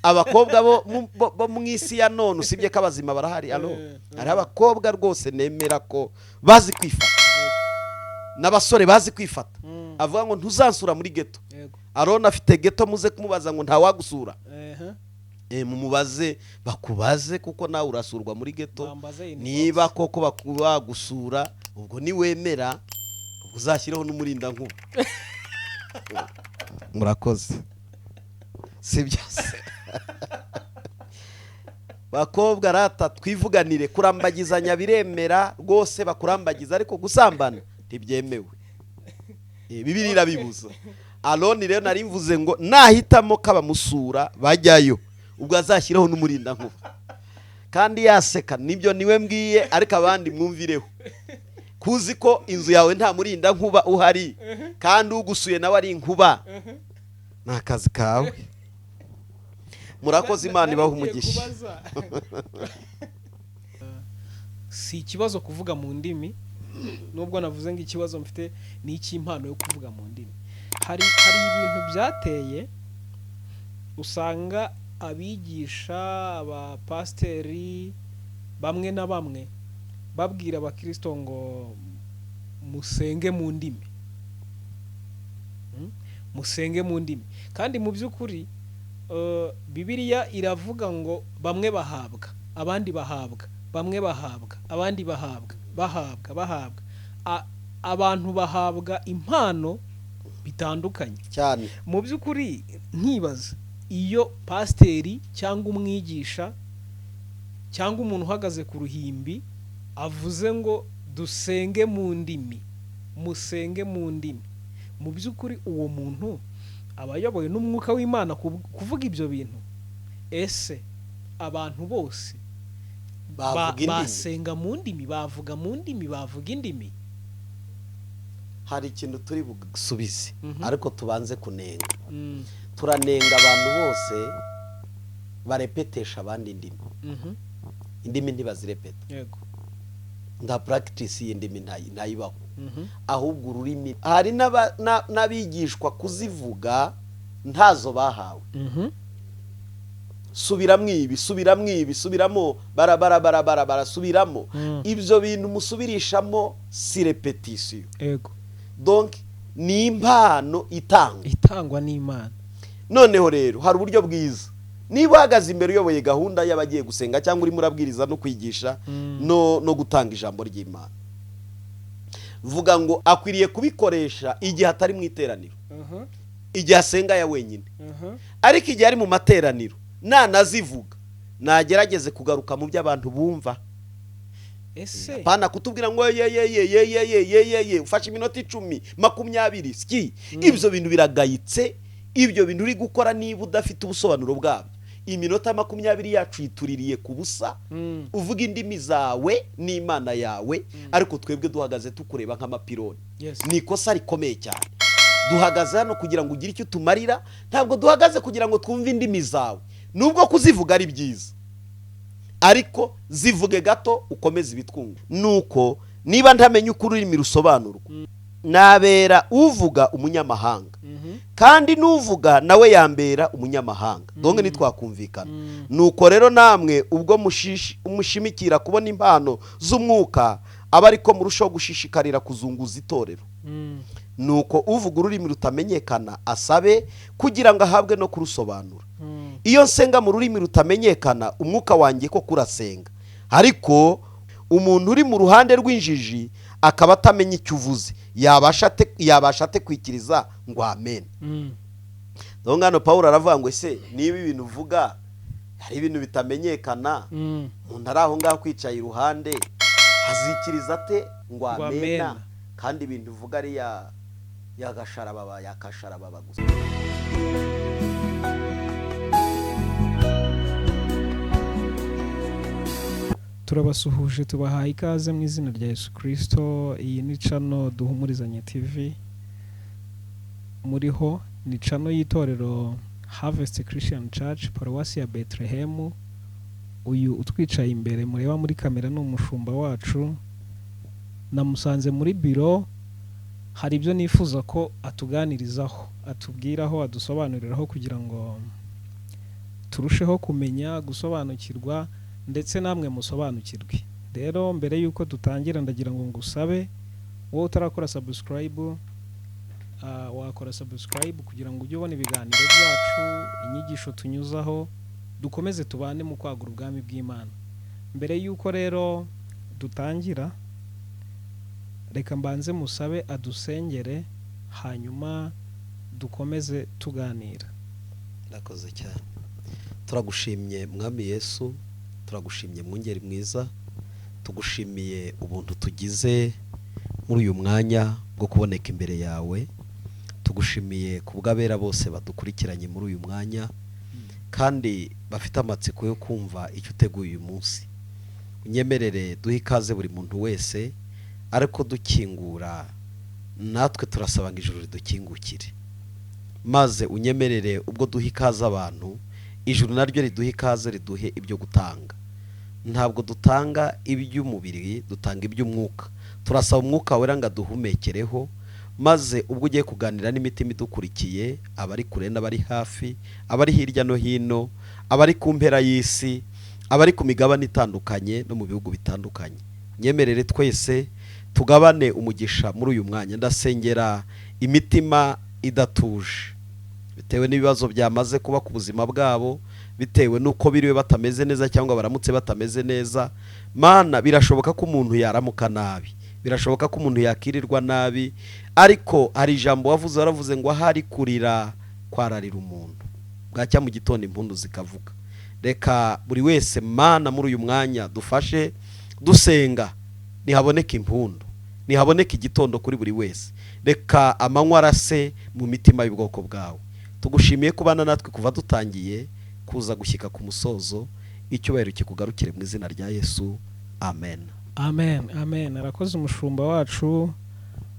abakobwa bo mu isi ya none usibye ko abazima barahari hari abakobwa rwose nemera ko bazi kwifata n'abasore bazi kwifata avuga ngo ntuzansura muri ghetto Aroni afite ghetto muze kumubaza ngo nta wagusura mumubaze bakubaze kuko nawe urasurwa muri ghetto niba koko bakubagusura ubwo ni wemera uzashyireho n'umurinda nkuba murakoze sibyo se bakobwa rata twivuganire kurambagizanya biremera rwose bakurambagiza ariko gusambana ntibyemewe Bibiliya irabibuza Aroni rero nari mvuze ngo nahitamo kabamusura bajyayo ubwo azashyireho n'umurinda nkuba kandi yaseka nibyo niwe mbwiye ariko abandi mwumvireho kuzi ko inzu yawe nta murinda nkuba uhari kandi ugusuye nawe ari inkuba nakazi kawe murakoze Imana ibaho umugisha si ikibazo kuvuga mu ndimi nubwo navuze ngo ikibazo mfite ni icy'impano yo kuvuga mu ndimi hari ibintu byateye usanga abigisha abapasiteri bamwe na bamwe babwira abakristo ngo musenge mu ndimi musenge mu ndimi kandi mu by'ukuri Bibiliya iravuga ngo bamwe bahabwa abandi bahabwa bamwe bahabwa abandi bahabwa abantu bahabwa impano bitandukanye cyane mu by'ukuri nkibaza iyo pasiteri cyangwa umwigisha cyangwa umuntu uhagaze ku ruhimbi avuze ngo dusenge mu ndimi musenge mu ndimi mu by'ukuri uwo muntu aba ayobowe n'umwuka w'Imana kuvuga ibyo bintu ese abantu bose basenga mu ndimi bavuga mu ndimi bavuga indimi hari ikintu turi busubize ariko tubanze kunenga turanenga abantu bose barepetesha abandi indimi ntibazirepeta yego nda practice y'indimi ntayibaho ahubwo ururimi hari n'abigishwa kuzivuga ntazo bahawe subiramo barasubiramo ibyo bintu musubirishamo si repetition yego donc ni impano itangwa n'Imana noneho rero hari uburyo bwiza niba uhagaze imbere uyoboye gahunda y'abagiye gusenga cyangwa uri murabwiriza no kwigisha no gutanga ijambo ry'Imana vuga ngo akwiriye kubikoresha igihe atari mu iteraniro igihe asenga ya wenyine ariko igihe ari mu materaniro nanazivuga nagerageze kugaruka mu by'abantu bumva ese pana kutubwira ngo ye ufashe iminota 10 20 ski ibyo bintu biragayitse ibyo bintu uri gukora niba udafite ubusobanuro bwabyo iminota 20 yacu yituririye ku busa uvuga indimi zawe n'Imana yawe ariko twebwe duhagaze tukureba nk'amapironi ni ikosa rikomeye cyane duhagaze hano kugira ngo ugire icyo tumarira ntabwo duhagaze kugira ngo twumve indimi zawe nubwo kuzivuga ari byiza ariko zivuge gato ukomeze ibitwunga nuko niba ntamenye uko ururimi rusobanurwa nabera uvuga umunyamahanga kandi nuvuga nawe yambera umunyamahanga donge nitwakumvikana nuko rero namwe ubwo umushimikira kubona impano z'umwuka aba ariko murushaho gushishikarira kuzunguza itorero nuko uvuga ururimi rutamenyekana asabe kugira ngo ahabwe no kurusobanura iyo nsenga mu rurimi rutamenyekana umwuka wanjye ko kurasenga ariko umuntu uri mu ruhande rw'injiji akaba atamenya icyo uvuze yabasha ate kwikiriza ngo amen donc hano Paulo aravuga ngo ese niba ibintu uvuga hari ibintu bitamenyekana umuntu ari aho ngaho kwicaye iruhande azikiriza ate ngo amen kandi ibintu uvuga ari yakasharababa gusa turabasuhuje tubahaye ikaze mu izina rya Yesu Kristo. Iyi ni channel Duhumurizanye TV, muriho ni channel y'itorero Harvest Christian Church Paruwasi ya Bethlehem. Uyu utwicaye imbere mureba muri kamera ni umushumba wacu, namusanze muri biro. Hari ibyo nifuza ko atuganirizaho, atubwiraho, adusobanuriraho kugira ngo turusheho kumenya gusobanukirwa ndetse namwe musobanukirwe. Rero mbere yuko dutangira ndagira ngo ngusabe wowe utarakora subscribe wakora subscribe kugira ngo ujye ubona ibiganiro byacu, inyigisho tunyuzaho, dukomeze tubane mu kwagura ubwami bw'Imana. Mbere yuko rero dutangira, reka mbanze musabe adusengere hanyuma dukomeze tuganira. Ndakoze cyane. Turagushimye Mwami Yesu, turagushimye Mwungeri mwiza, tugushimiye ubuntu tugize muri uyu mwanya bwo kuboneka imbere yawe. Tugushimiye kubw'abera bose badukurikiranye muri uyu mwanya kandi bafite amatsiko yo kumva icyo uteguye uyu munsi. Unyemerere duhe ikaze buri muntu wese, ariko dukingura natwe turasaba ngo ijuru ridukingukire. Maze unyemerere ubwo duhe ikaze abantu, ijuru naryo riduhe ikaze, riduhe ibyo gutanga. Ntabwo dutanga iby'umubiri, dutanga iby'umwuka. Turasaba umwuka wera ngo aduhumekereho, maze ubwo ugiye kuganira n'imitima idukurikiye, abari kure n'abari hafi, abari hirya no hino, abari ku mpera y'isi, abari ku migabane itandukanye no mu bihugu bitandukanye, nyemerere twese tugabane umugisha muri uyu mwanya. Ndasengera imitima idatuje bitewe n'ibibazo byamaze kuba ku buzima bwabo, bitewe nuko biriwe batameze neza cyangwa baramutse batameze neza. Mana, birashoboka ko umuntu yaramuka nabi, birashoboka ko umuntu yakirirwa nabi, ariko hari ijambo wavuze, waravuze ngo ahari kurira kwararira umuntu, bwacya mu gitondo impundu zikavuga. Reka buri wese Mana muri uyu mwanya dufashe dusenga, nihaboneka impundu, nihaboneka igitondo kuri buri wese. Reka amanywa arase mu mitima y'ubwoko bwawe. Tugushimiye kubana natwe kuva dutangiye kuza gushyika ku musozo. Icyubahiro kikugarukire mu izina rya Yesu, amen. Amen, amen. Arakoze umushumba wacu.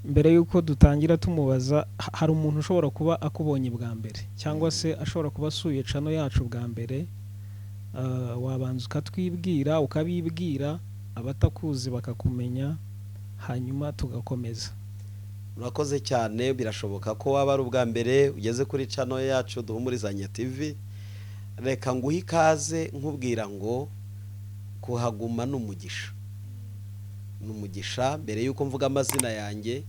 Mbere yuko dutangira tumubaza, hari umuntu ushobora kuba akubonye bwa mbere cyangwa se ashobora kuba asuye channel yacu bwa mbere, wabanza ukatwibwira, ukabibwira abatakuzi bakakumenya, hanyuma tugakomeza. Murakoze cyane. Birashoboka ko waba ari ubwa mbere ugeze kuri channel yacu Duhumurizanye TV. Reka nguhe ikaze nkubwira ngo kuhaguma n'umugisha. N'umugisha. Mbere yuko mvuga amazina yanjye,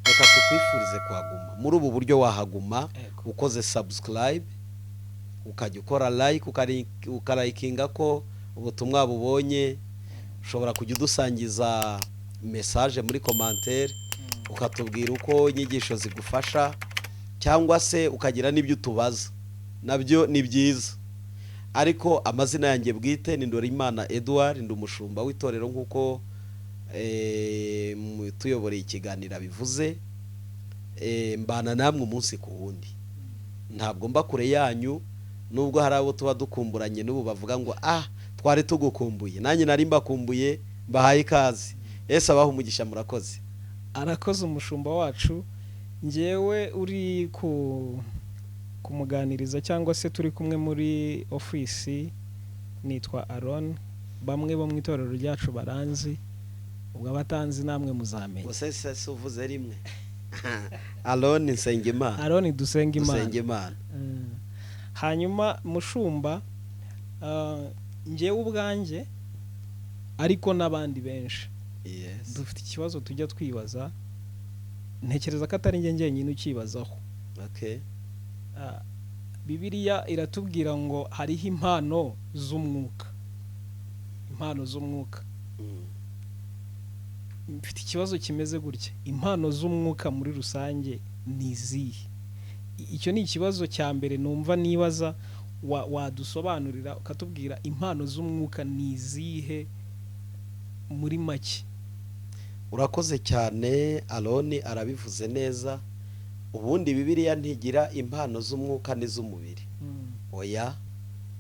reka tukwifurize kuhaguma muri ubu buryo. Wahaguma ukoze subscribe, ukajya ukora like, ukarayikinga ko ubutumwa bubonye. Ushobora kujya udusangiza message muri commentaire, ukatubwira uko inyigisho zigufasha, cyangwa se ukagira n'ibyo utubaza, nabyo ni byiza. Ariko amazina yanjye bwite ni Ndorimana Edouard, ndi umushumba w'itorero nk'uko tuyoboreye ikiganiro bivuze. Mbana namwe umunsi ku wundi, ntabwo mba kure yanyu, nubwo hari abo tuba dukumburanye n'ubu bavuga ngo twari tugukumbuye. Nanjye nari mbakumbuye, mbahaye ikaze. Yesu abaha umugisha. Murakoze. Arakoze umushumba wacu. Njyewe uri kumuganiriza cyangwa se turi kumwe muri ofisi, nitwa Aaron. Bamwe bo mu itorero ryacu baranzi, ubwo abatanzi namwe muzamenya. Bose uvuze rimwe. Aaron Nsengimana. Aaron Dusengimana. Hanyuma mushumba, njyewe ubwanjye ariko n'abandi benshi, yes, dufite ikibazo tujya twibaza. Ntekereza ko atari njye njyenyine ukibazaho. Okay. Bibiliya iratubwira ngo hariho impano z'umwuka. Impano z'umwuka. Mfite ikibazo kimeze gutya. Impano z'umwuka muri rusange ni izihe? Icyo ni ikibazo cya mbere numva nibaza, wadusobanurira ukatubwira impano z'umwuka ni izihe muri make. Urakoze cyane. Aaron arabivuze neza. Ubundi Bibiliya ntigira impano z'umwuka n'iz'umubiri. Oya,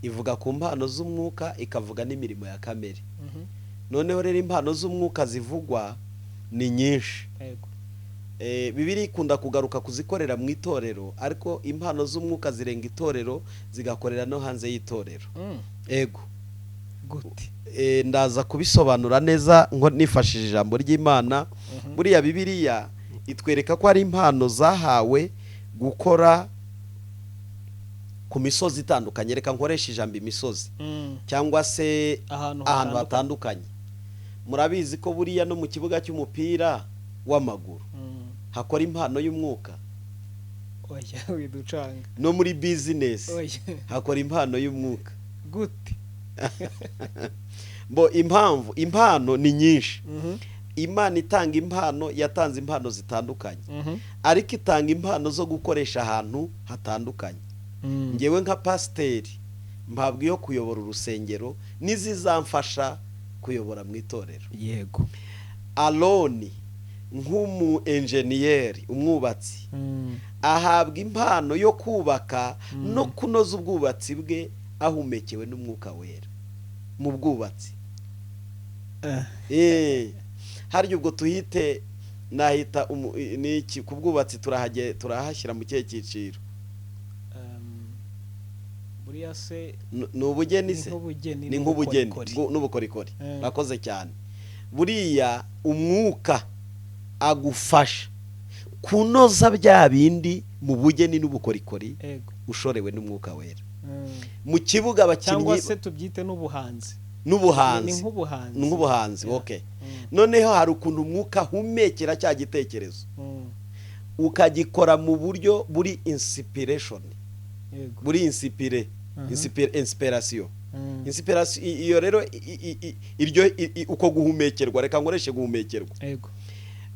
ivuga ku mpano z'umwuka, ikavuga n'imirimo ya kamere. Noneho rero impano z'umwuka zivugwa ni nyinshi. Bibiliya ikunda kugaruka kuzikorera mu itorero, ariko impano z'umwuka zirenga itorero, zigakorera no hanze y'itorero. Ego. Gute? Ndaza kubisobanura neza ngo nifashishije ijambo ry'Imana. Buriya Bibiliya itwereka ko ari impano zahawe gukora ku misozi itandukanye, reka nkoresha ijambo imisozi Mm. cyangwa se ahantu ahantu hatandukanye. Murabizi ko buriya no mu kibuga cy'umupira w'amaguru hakora impano y'umwuka, oya widucanga, no muri business oya hakora impano y'umwuka. gute? Bo impano ni nyinshi. Imana itanga impano, yatanze impano zitandukanye, ariko itanga impano zo gukoresha ahantu hatandukanye. Ngewe nka pasiteri mpabwa iyo kuyobora urusengero n'izizamfasha kuyobora mu itorero. Yego. Aroni nk'umu enjeniyeri, umwubatsi, ahabwa impano yo kubaka no kunoza ubwubatsi bwe ahumekewe n'umwuka wera mu bwubatsi. Harya ubwo tuhite nahita niki ku bwubatsi turahashyira mu kihe cyiciro? Buriya se ni ubugeni se? Ni nk'ubugeni n'ubukorikori. Bakoze cyane. Buriya umwuka agufasha kunoza bya bindi mu bugeni n'ubukorikori ushorewe n'umwuka wera. Mu kibuga abakinnyi, cyangwa se tubyite n'ubuhanzi. N'ubuhanzi. Ni nk'ubuhanzi. Okay. Noneho hari ukuntu umwuka humekera cya gitekerezo ukagikora mu buryo buri inspiration, buri inspiration. Iyo rero iryo uko guhumekerwa, reka nkoreshe guhumekerwa.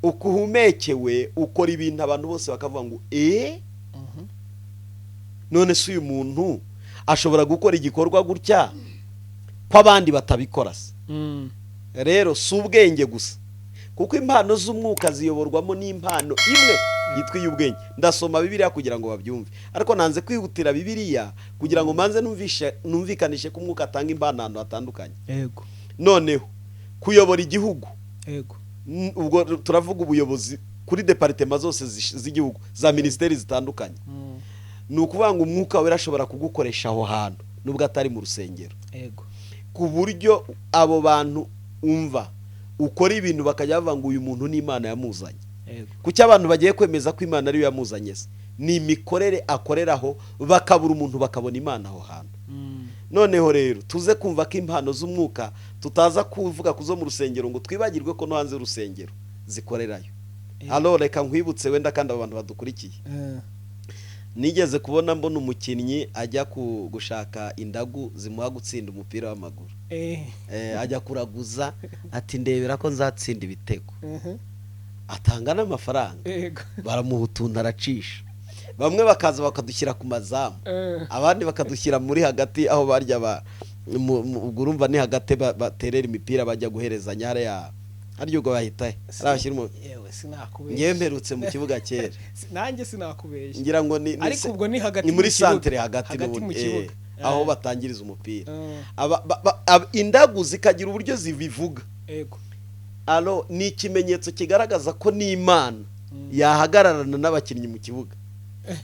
Uko uhumekewe ukora ibintu abantu bose bakavuga ngo none se uyu muntu ashobora gukora igikorwa gutya ko abandi batabikora se? Rero si ubwenge gusa, kuko impano z'umwuka ziyoborwamo n'impano imwe yitwa iy'ubwenge. Ndasoma Bibiliya kugira ngo babyumve, ariko nanze kwihutira Bibiliya kugira ngo manze numvikanishe ko umwuka atanga impano ahantu hatandukanye. Noneho kuyobora igihugu, ubwo turavuga ubuyobozi kuri departement zose z'igihugu, za ministeri zitandukanye. Ni ukuvuga ngo umwuka wera ashobora kugukoresha aho hantu nubwo atari mu rusengero, ku buryo abo bantu umva ukora ibintu bakajya bavuga ngo uyu muntu ni Imana yamuzanye. Kuki abantu bagiye kwemeza ko Imana ariyo yamuzanye se? Ni imikorere akoreraho, bakabura umuntu bakabona Imana aho hantu. Noneho rero tuze kumva ko impano z'umwuka tutaza kuvuga kuzo mu rusengero ngo twibagirwe ko no hanze urusengero zikorerayo. Alors reka nkwibutse wenda kandi abantu badukurikiye, nigeze kubona mbona umukinnyi ajya gushaka indagu zimuha gutsinda umupira w'amaguru. Ajya kuraguza ati ndebera ko nzatsinda ibitego. Atanga n'amafaranga, baramuhutunda aracisha. Bamwe bakaza bakadushyira ku mazamu, abandi bakadushyira muri hagati aho barya ubwo urumva ni hagati baterera imipira bajya guherezanya hariya. Haryo ubwo bahita arabashyira yewe sinakubeshye. Ngiye mperutse mu kibuga kera. Nanjye sinakubeshye. Ngira ngo ariko ubwo ni hagati ni muri centre hagati mu kibuga aho batangiriza umupira. Indagu zikagira uburyo zibivuga. Alo ni ikimenyetso kigaragaza ko ni Imana yahagararana n'abakinnyi mu kibuga.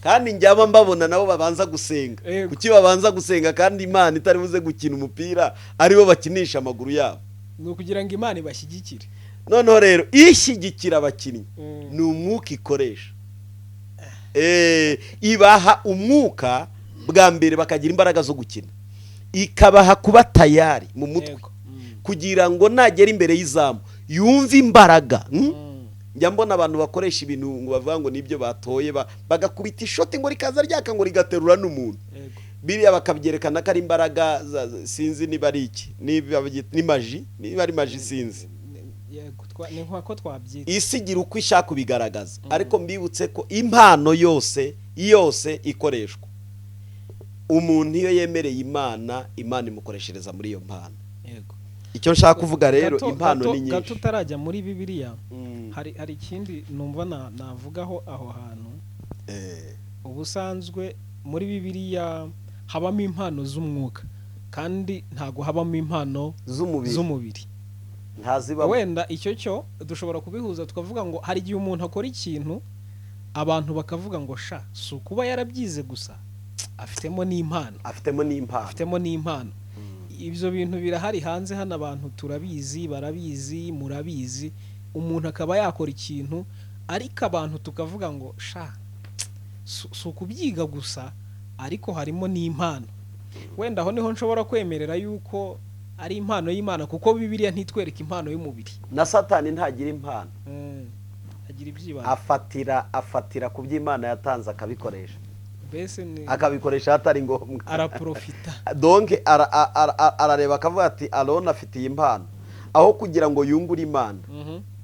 Kandi njyaba mbabona nabo babanza gusenga. Kuki babanza gusenga kandi Imana itari buze gukina umupira aribo bakinisha amaguru yabo? Ni ukugira ngo Imana ibashyigikire. Noneho rero ishyigikira abakinnyi ni umwuka ikoresha. Ibaha umwuka bwa mbere bakagira imbaraga zo gukina, ikabaha kuba tayari mu mutwe kugira ngo nagera imbere y'izamu yumve imbaraga. Njya mbona abantu bakoresha ibintu ngo bavuga ngo nibyo batoye bagakubita ishoti ngo rikaza ryaka ngo rigaterura n'umuntu. Biriya bakabyerekana ko ari imbaraga sinzi niba ari iki, ni maji, niba ari maji sinzi. Ni nko twabyita. Isigira uko ishaka kubigaragaza, ariko mbibutse ko impano yose ikoreshwa. Umuntu iyo yemereye Imana imukoreshereza muri iyo mpano. Icyo nshaka kuvuga rero impano ni nyinshi. Gato utarajya muri Bibiliya, hari ikindi numva navugaho aho hantu. Ubusanzwe muri Bibiliya habamo impano z'umwuka kandi ntago habamo impano z'umubiri. Wenda icyo cyo dushobora kubihuza tukavuga ngo hari igihe umuntu akora ikintu abantu bakavuga ngo sha si ukuba yarabyize gusa, afitemo n'impano. Ibyo bintu birahari hanze hano, abantu turabizi, barabizi, murabizi. Umuntu akaba yakora ikintu ariko abantu tukavuga ngo sha si ukubyiga gusa, ariko harimo n'impano. Wenda aho niho nshobora kwemerera yuko ari impano y'Imana, kuko Bibiliya ntitwereka impano y'umubiri. na Satani ntagira impano, agira ibyibano, afatira ku by'Imana yatanze akabikoresha, mbese akabikoresha hatari ngombwa, araprofita. donc arareba akavuga ati Aroni afitiye impano, aho kugira ngo yungure Imana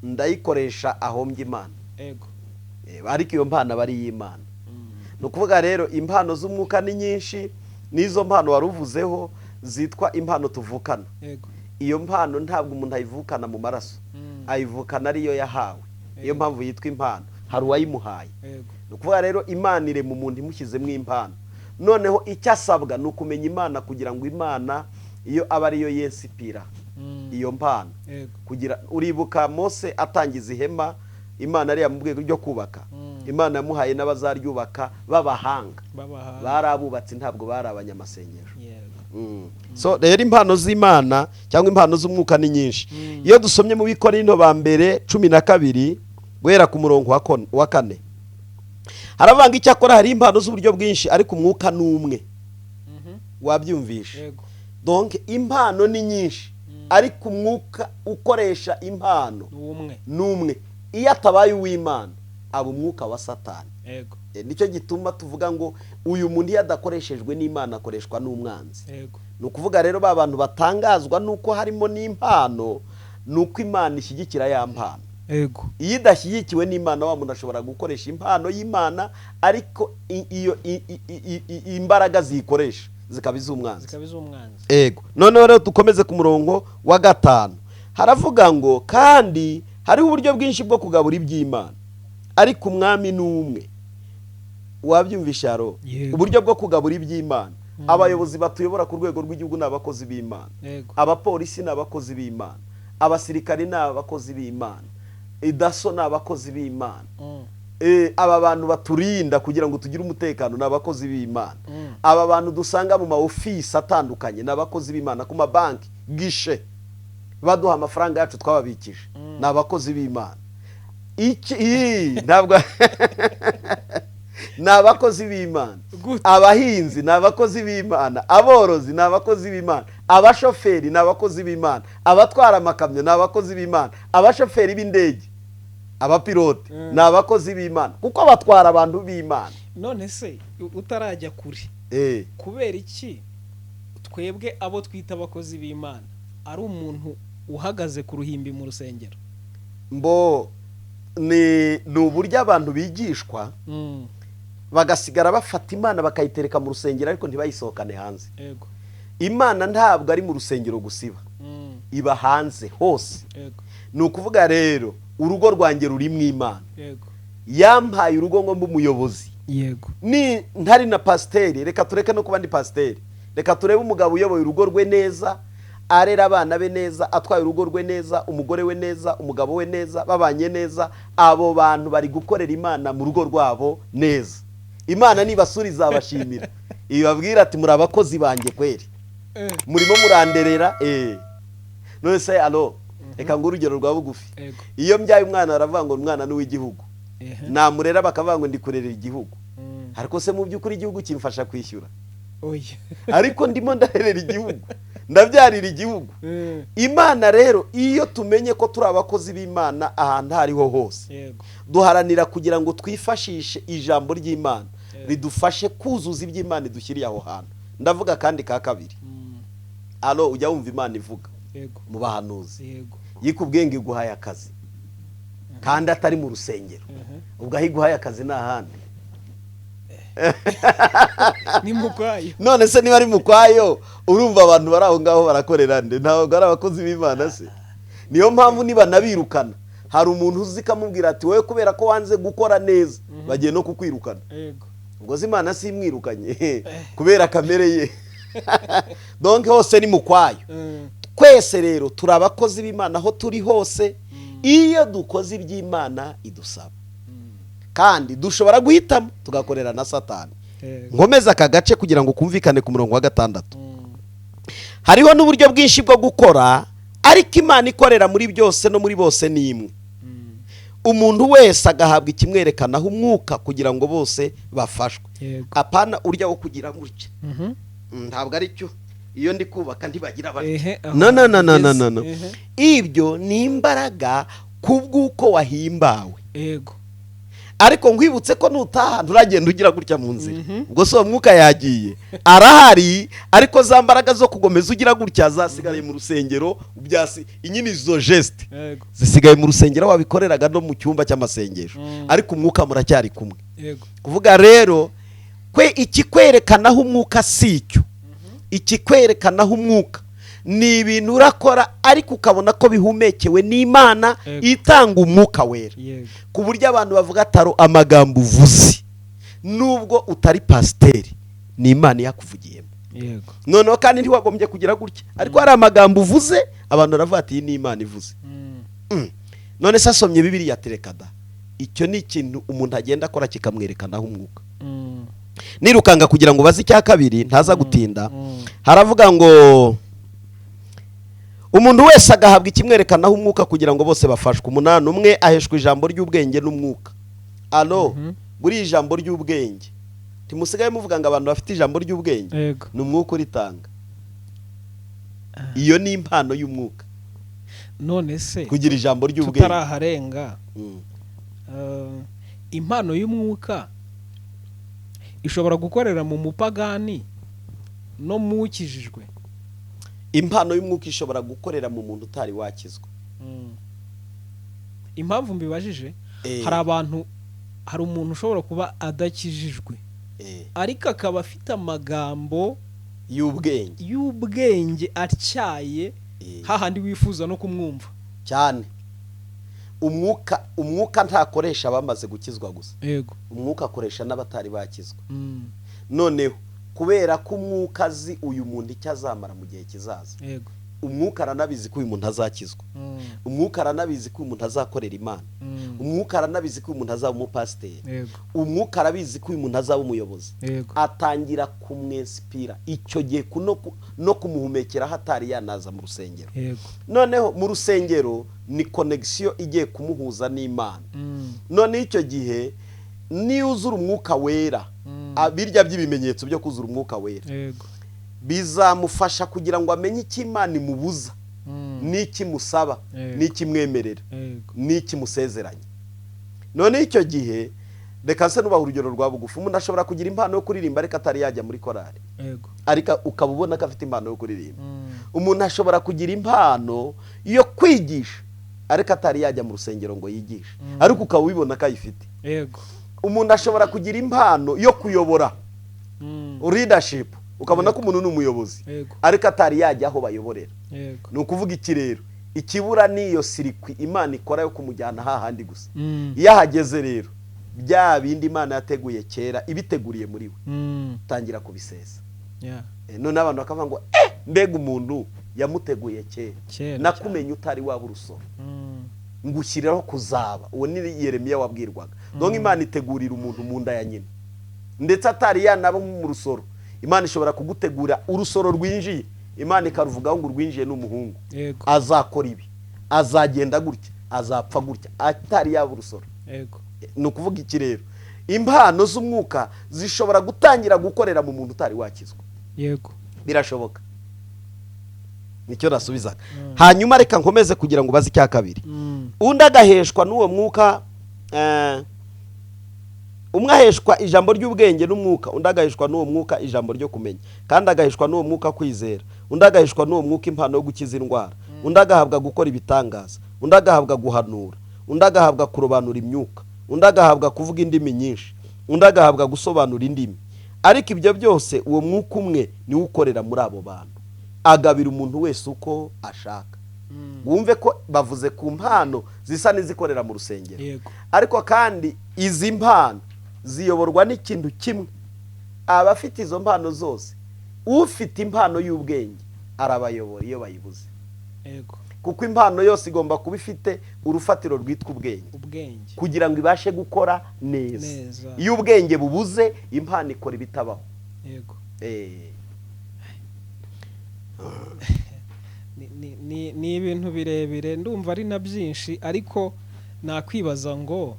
ndayikoresha ahombye Imana. Ego. Ariko iyo mpano aba ari iy'Imana. Ni ukuvuga rero impano z'umwuka ni nyinshi, n'izo mpano waruvuzeho zitwa impano tuvukana. Ego. Iyo mpano ntabwo umuntu ayivukana mu maraso, ayivukana ariyo yahawe. Iyo mpamvu yitwa impano, hari uwayimuhaye. Ni ukuvuga rero Imana irema umuntu imushyizemo impano, noneho icyo asabwa ni ukumenya Imana, kugira ngo Imana iyo aba ariyo yensipira iyo mpano. Kugira uribuka Mose atangiza ihema, Imana ari mu rwego ryo kubaka, Imana yamuhaye n'abazaryubaka b'abahanga, bari abubatsi, ntabwo bari abanyamasengesho. So rero impano z'Imana cyangwa impano z'umwuka ni nyinshi. Iyo dusomye mu Bikorinto ba mbere 12 guhera ku murongo wa 4, haravanga icyakora hari impano z'uburyo bwinshi ariko umwuka ni umwe. Wabyumvisha? Donc impano ni nyinshi ariko umwuka ukoresha impano ni umwe. Iyo atabaye uw'Imana aba umwuka wa Satani. Nicyo gituma tuvuga ngo uyu muntu yadakoreshejwe n'Imana akoreshwa n'umwanzi. Ni ukuvuga rero ba bantu batangazwa nuko harimo n'impano, nuko Imana ishyigikira ya mpano. Iyo idashyigikiwe n'Imana, wa muntu ashobora gukoresha impano y'Imana ariko iyo imbaraga ziyikoresha zikaba iz'umwanzi. Noneho rero dukomeze ku murongo wa 5, haravuga ngo kandi hariho uburyo bwinshi bwo kugabura iby'Imana ariko umwami ni umwe. Wabyumvisha ro? Uburyo bwo kugabura iby'Imana, abayobozi batuyobora ku rwego rw'igihugu n'abakozi b'Imana, abapolisi n'abakozi b'Imana, abasirikari n'abakozi b'Imana, idaso n'abakozi b'Imana, aba bantu baturinda kugira ngo tugire umutekano n'abakozi b'Imana, aba bantu dusanga mu ma office atandukanye n'abakozi b'Imana, ku mabanki gishe baduha amafaranga yacu twababikije n'abakozi b'Imana. Ntabwo n'abakozi b'Imana, abahinzi n'abakozi b'Imana, aborozi n'abakozi b'Imana, abashoferi n'abakozi b'Imana, abatwara amakamyo n'abakozi b'Imana, abashoferi b'indege, abapilote n'abakozi b'Imana, kuko batwara abantu b'Imana. None se utarajya kuri, kubera iki twebwe abo twita abakozi b'Imana ari umuntu uhagaze ku ruhimbi mu rusengero? Mbo ni uburyo abantu bigishwa bagasigara bafata Imana bakayitereka mu rusengero ariko ntibayisohokane hanze. Imana ntabwo ari mu rusengero gusiba, iba hanze hose. Ni ukuvuga rero urugo rwanjye ruri mu Imana. Yampaye urugo ngo mbe umuyobozi. Ni ntari na pasiteri, reka tureke no kuba ndi pasiteri, reka turebe umugabo uyoboye urugo rwe neza, arera abana be neza, atwaye urugo rwe neza, umugore we neza, umugabo we neza, babanye neza, abo bantu bari gukorera Imana mu rugo rwabo neza. Imana nibasura izabashimira, ibabwira ati muri abakozi banjye kweri, murimo muranderera. None se reka ngo urugero rwa bugufi, iyo mbyaye umwana baravuga ngo umwana ni w'igihugu, namurera bakavuga ngo ndi kurerera igihugu, ariko se mu by'ukuri igihugu kimfasha kwishyura? Ariko ndimo ndarerera igihugu, ndabyarira igihugu. Imana rero iyo tumenye ko turi abakozi b'Imana ahantu hariho hose, duharanira kugira ngo twifashishe ijambo ry'Imana ridufashe kuzuza iby'Imana idushyiriye aho hantu. Ndavuga kandi ka kabiri, ujya wumva Imana ivuga mu bahanuzi, yikubwenge iguhaye akazi kandi atari mu rusengero, ubwo aho iguhaye akazi ni ahandi. Ni mukwayo. None se niba ari mukwayo, urumva abantu bari aho ngaho barakorera nde? Ntabwo ari abakozi b'Imana se? Niyo mpamvu niba nabirukana, hari umuntu uzi kamubwira ati wowe kubera ko wanze gukora neza bagiye no kukwirukana. Ubwo Imana si imwirukanye kubera kamere ye. Donc hose ni mukwayo. Twese rero turi abakozi b'Imana aho turi hose, iyo dukoze iby'Imana idusaba. Kandi dushobora guhitamo tugakorera na Satani. Nkomeza aka gace kugira ngo kumvikane ku murongo wa 6. Hariho n'uburyo bwinshi bwo gukora, ariko Imana ikorera muri byose no muri bose ni imwe. umuntu wese agahabwa ikimwerekanaho umwuka kugira ngo bose bafashwe. Yego. Apana urya wo kugira gutya. Ntabwo ari cyo. Iyo ndi kubaka ntibagira bati. No. Ibyo ni imbaraga kubw'uko wahimbawe. Yego. Ariko nkwibutse ko nutaha nturagenda ugira gutya mu nzira. Ubwo so mwuka yagiye. Arahari ariko za mbaraga zo kugomeza ugira gutya zasigariye mu rusengero byasi inyini zo geste. Yego. Zisigaye mu rusengero wabikoreraga no mu cyumba cy'amasengesho. Ariko umwuka muracyari kumwe. Yego. Kuvuga rero ikikwerekanaho umwuka sicyo. Ikikwerekanaho umwuka ni ibintu urakora ariko ukabona ko bihumekewe n'Imana itanga umwuka wera. Ku buryo abantu bavuga ataro amagambo uvuze nubwo utari pasiteri ni Imana yakuvugiyemo. Yego. Noneho kandi ntiwagombye kugira gutya ariko hari amagambo uvuze abantu baravuga ati ni Imana ivuze. None se asomye Bibiliya terekada icyo ni ikintu umuntu agenda akora kikamwerekanaho umwuka. Nirukanga kugira ngo bazi icya kabiri ntaza gutinda. Haravuga ngo umuntu wese agahabwa ikimwerekanaho umwuka kugira ngo bose bafashwe. 8 umwe aheshwa ijambo ry'ubwenge n'umwuka. Buri ijambo ry'ubwenge timusigaye muvuga ngo abantu bafite ijambo ry'ubwenge ni umwuka uritanga. Iyo ni impano y'umwuka. None se kugira ijambo ry'ubwenge tutaraharenga impano y'umwuka ishobora gukorera mu mupagani no mukijijwe. Impano y'umwuka ishobora gukorera mu muntu utari wakizwa. Impamvu mbibajije hari umuntu ushobora kuba adakijijwe ariko akaba afite amagambo y'ubwenge atyaye hahandi wifuza no kumwumva cyane. Umwuka ntakoresha abamaze gukizwa gusa. Yego. Umwuka akoresha n'abatari bakizwa. Noneho kubera ko umwuka azi uyu muntu icyo azamara mu gihe kizaza. Yego. Umwuka aranabizi ko uyu muntu azakizwa. Umwuka aranabizi ko uyu muntu azakorera Imana. Umwuka aranabizi ko uyu muntu azaba umupasiteri. Umwuka arabizi ko uyu muntu azaba umuyobozi. Atangira kumwespira icyo gihe no kumuhumekera hatari yanaza mu rusengero. Noneho mu rusengero ni connection igiye kumuhuza n'Imana. None icyo gihe ni uzura umwuka wera. Birya by'ibimenyetso byo kuzura umwuka wera. Bizamufasha kugira ngo amenye icyo Imana imubuza n'iki musaba n'iki mwemerera n'iki musezeranya. None icyo gihe reka se nubaha urugero rwa bugufi. Umuntu ashobora kugira impano yo kuririmba ariko atari yajya muri korari. Ariko ukabubona ko afite impano yo kuririmba. Umuntu ashobora kugira impano yo kwigisha ariko atari yajya mu rusengero ngo yigishe ariko ukaba ubibona ko ayifite. Umuntu ashobora kugira impano yo kuyobora leadership ukabona ko umuntu n'umuyobozi ariko atari yajya aho bayoborera. Ni ukuvuga iki rero ikibura niyo sirikwi Imana ikora yo kumujyana hahandi gusa. Iyo ahageze rero bya bindi Imana yateguye kera ibiteguriye muri we tangira kubisesa. None abantu bakavuga ngo mbega umuntu yamuteguye kera nakumenye utari waba urusoro ngushyiriraho kuzaba. Uwo ni Yeremiya wabwirwaga. Donc Imana itegurira umuntu mu nda ya nyina ndetse atari yanaba mu rusoro. Imana ishobora kugutegura urusoro rwinjiye Imana ikaruvugaho ngo rwinjiye n'umuhungu azakora ibi azagenda gutya azapfa gutya atari yaba urusoro. Ni ukuvuga iki rero impano z'umwuka zishobora gutangira gukorera mu muntu utari wakizwa. Birashoboka. Nicyo nasubizaga. Hanyuma reka nkomeze kugira ngo bazi icya kabiri. Undi agaheshwa n'uwo mwuka umwe aheshwa ijambo ry'ubwenge n'umwuka. Undi agaheshwa n'uwo mwuka ijambo ryo kumenya. Kandi agaheshwa n'uwo mwuka kwizera. Undi agaheshwa n'uwo mwuka impano yo gukiza indwara. Undi agahabwa gukora ibitangaza. Undi agahabwa guhanura. Undi agahabwa kurobanura imyuka. Undi agahabwa kuvuga indimi nyinshi. Undi agahabwa gusobanura indimi. Ariko ibyo byose uwo mwuka umwe niwe ukorera muri abo bantu. Agabira umuntu wese uko ashaka. Wumve ko bavuze ku mpano zisa n'izikorera mu rusengero. Ariko kandi izi mpano ziyoborwa n'ikintu kimwe. Abafite izo mpano zose ufite impano y'ubwenge arabayobora iyo bayibuze. Kuko impano yose igomba kuba ifite urufatiro rwitwa ubwenge kugira ngo ibashe gukora neza. Iyo ubwenge bubuze impano ikora ibitabaho. Ni ibintu birebire ndumva ari na byinshi ariko nakwibaza ngo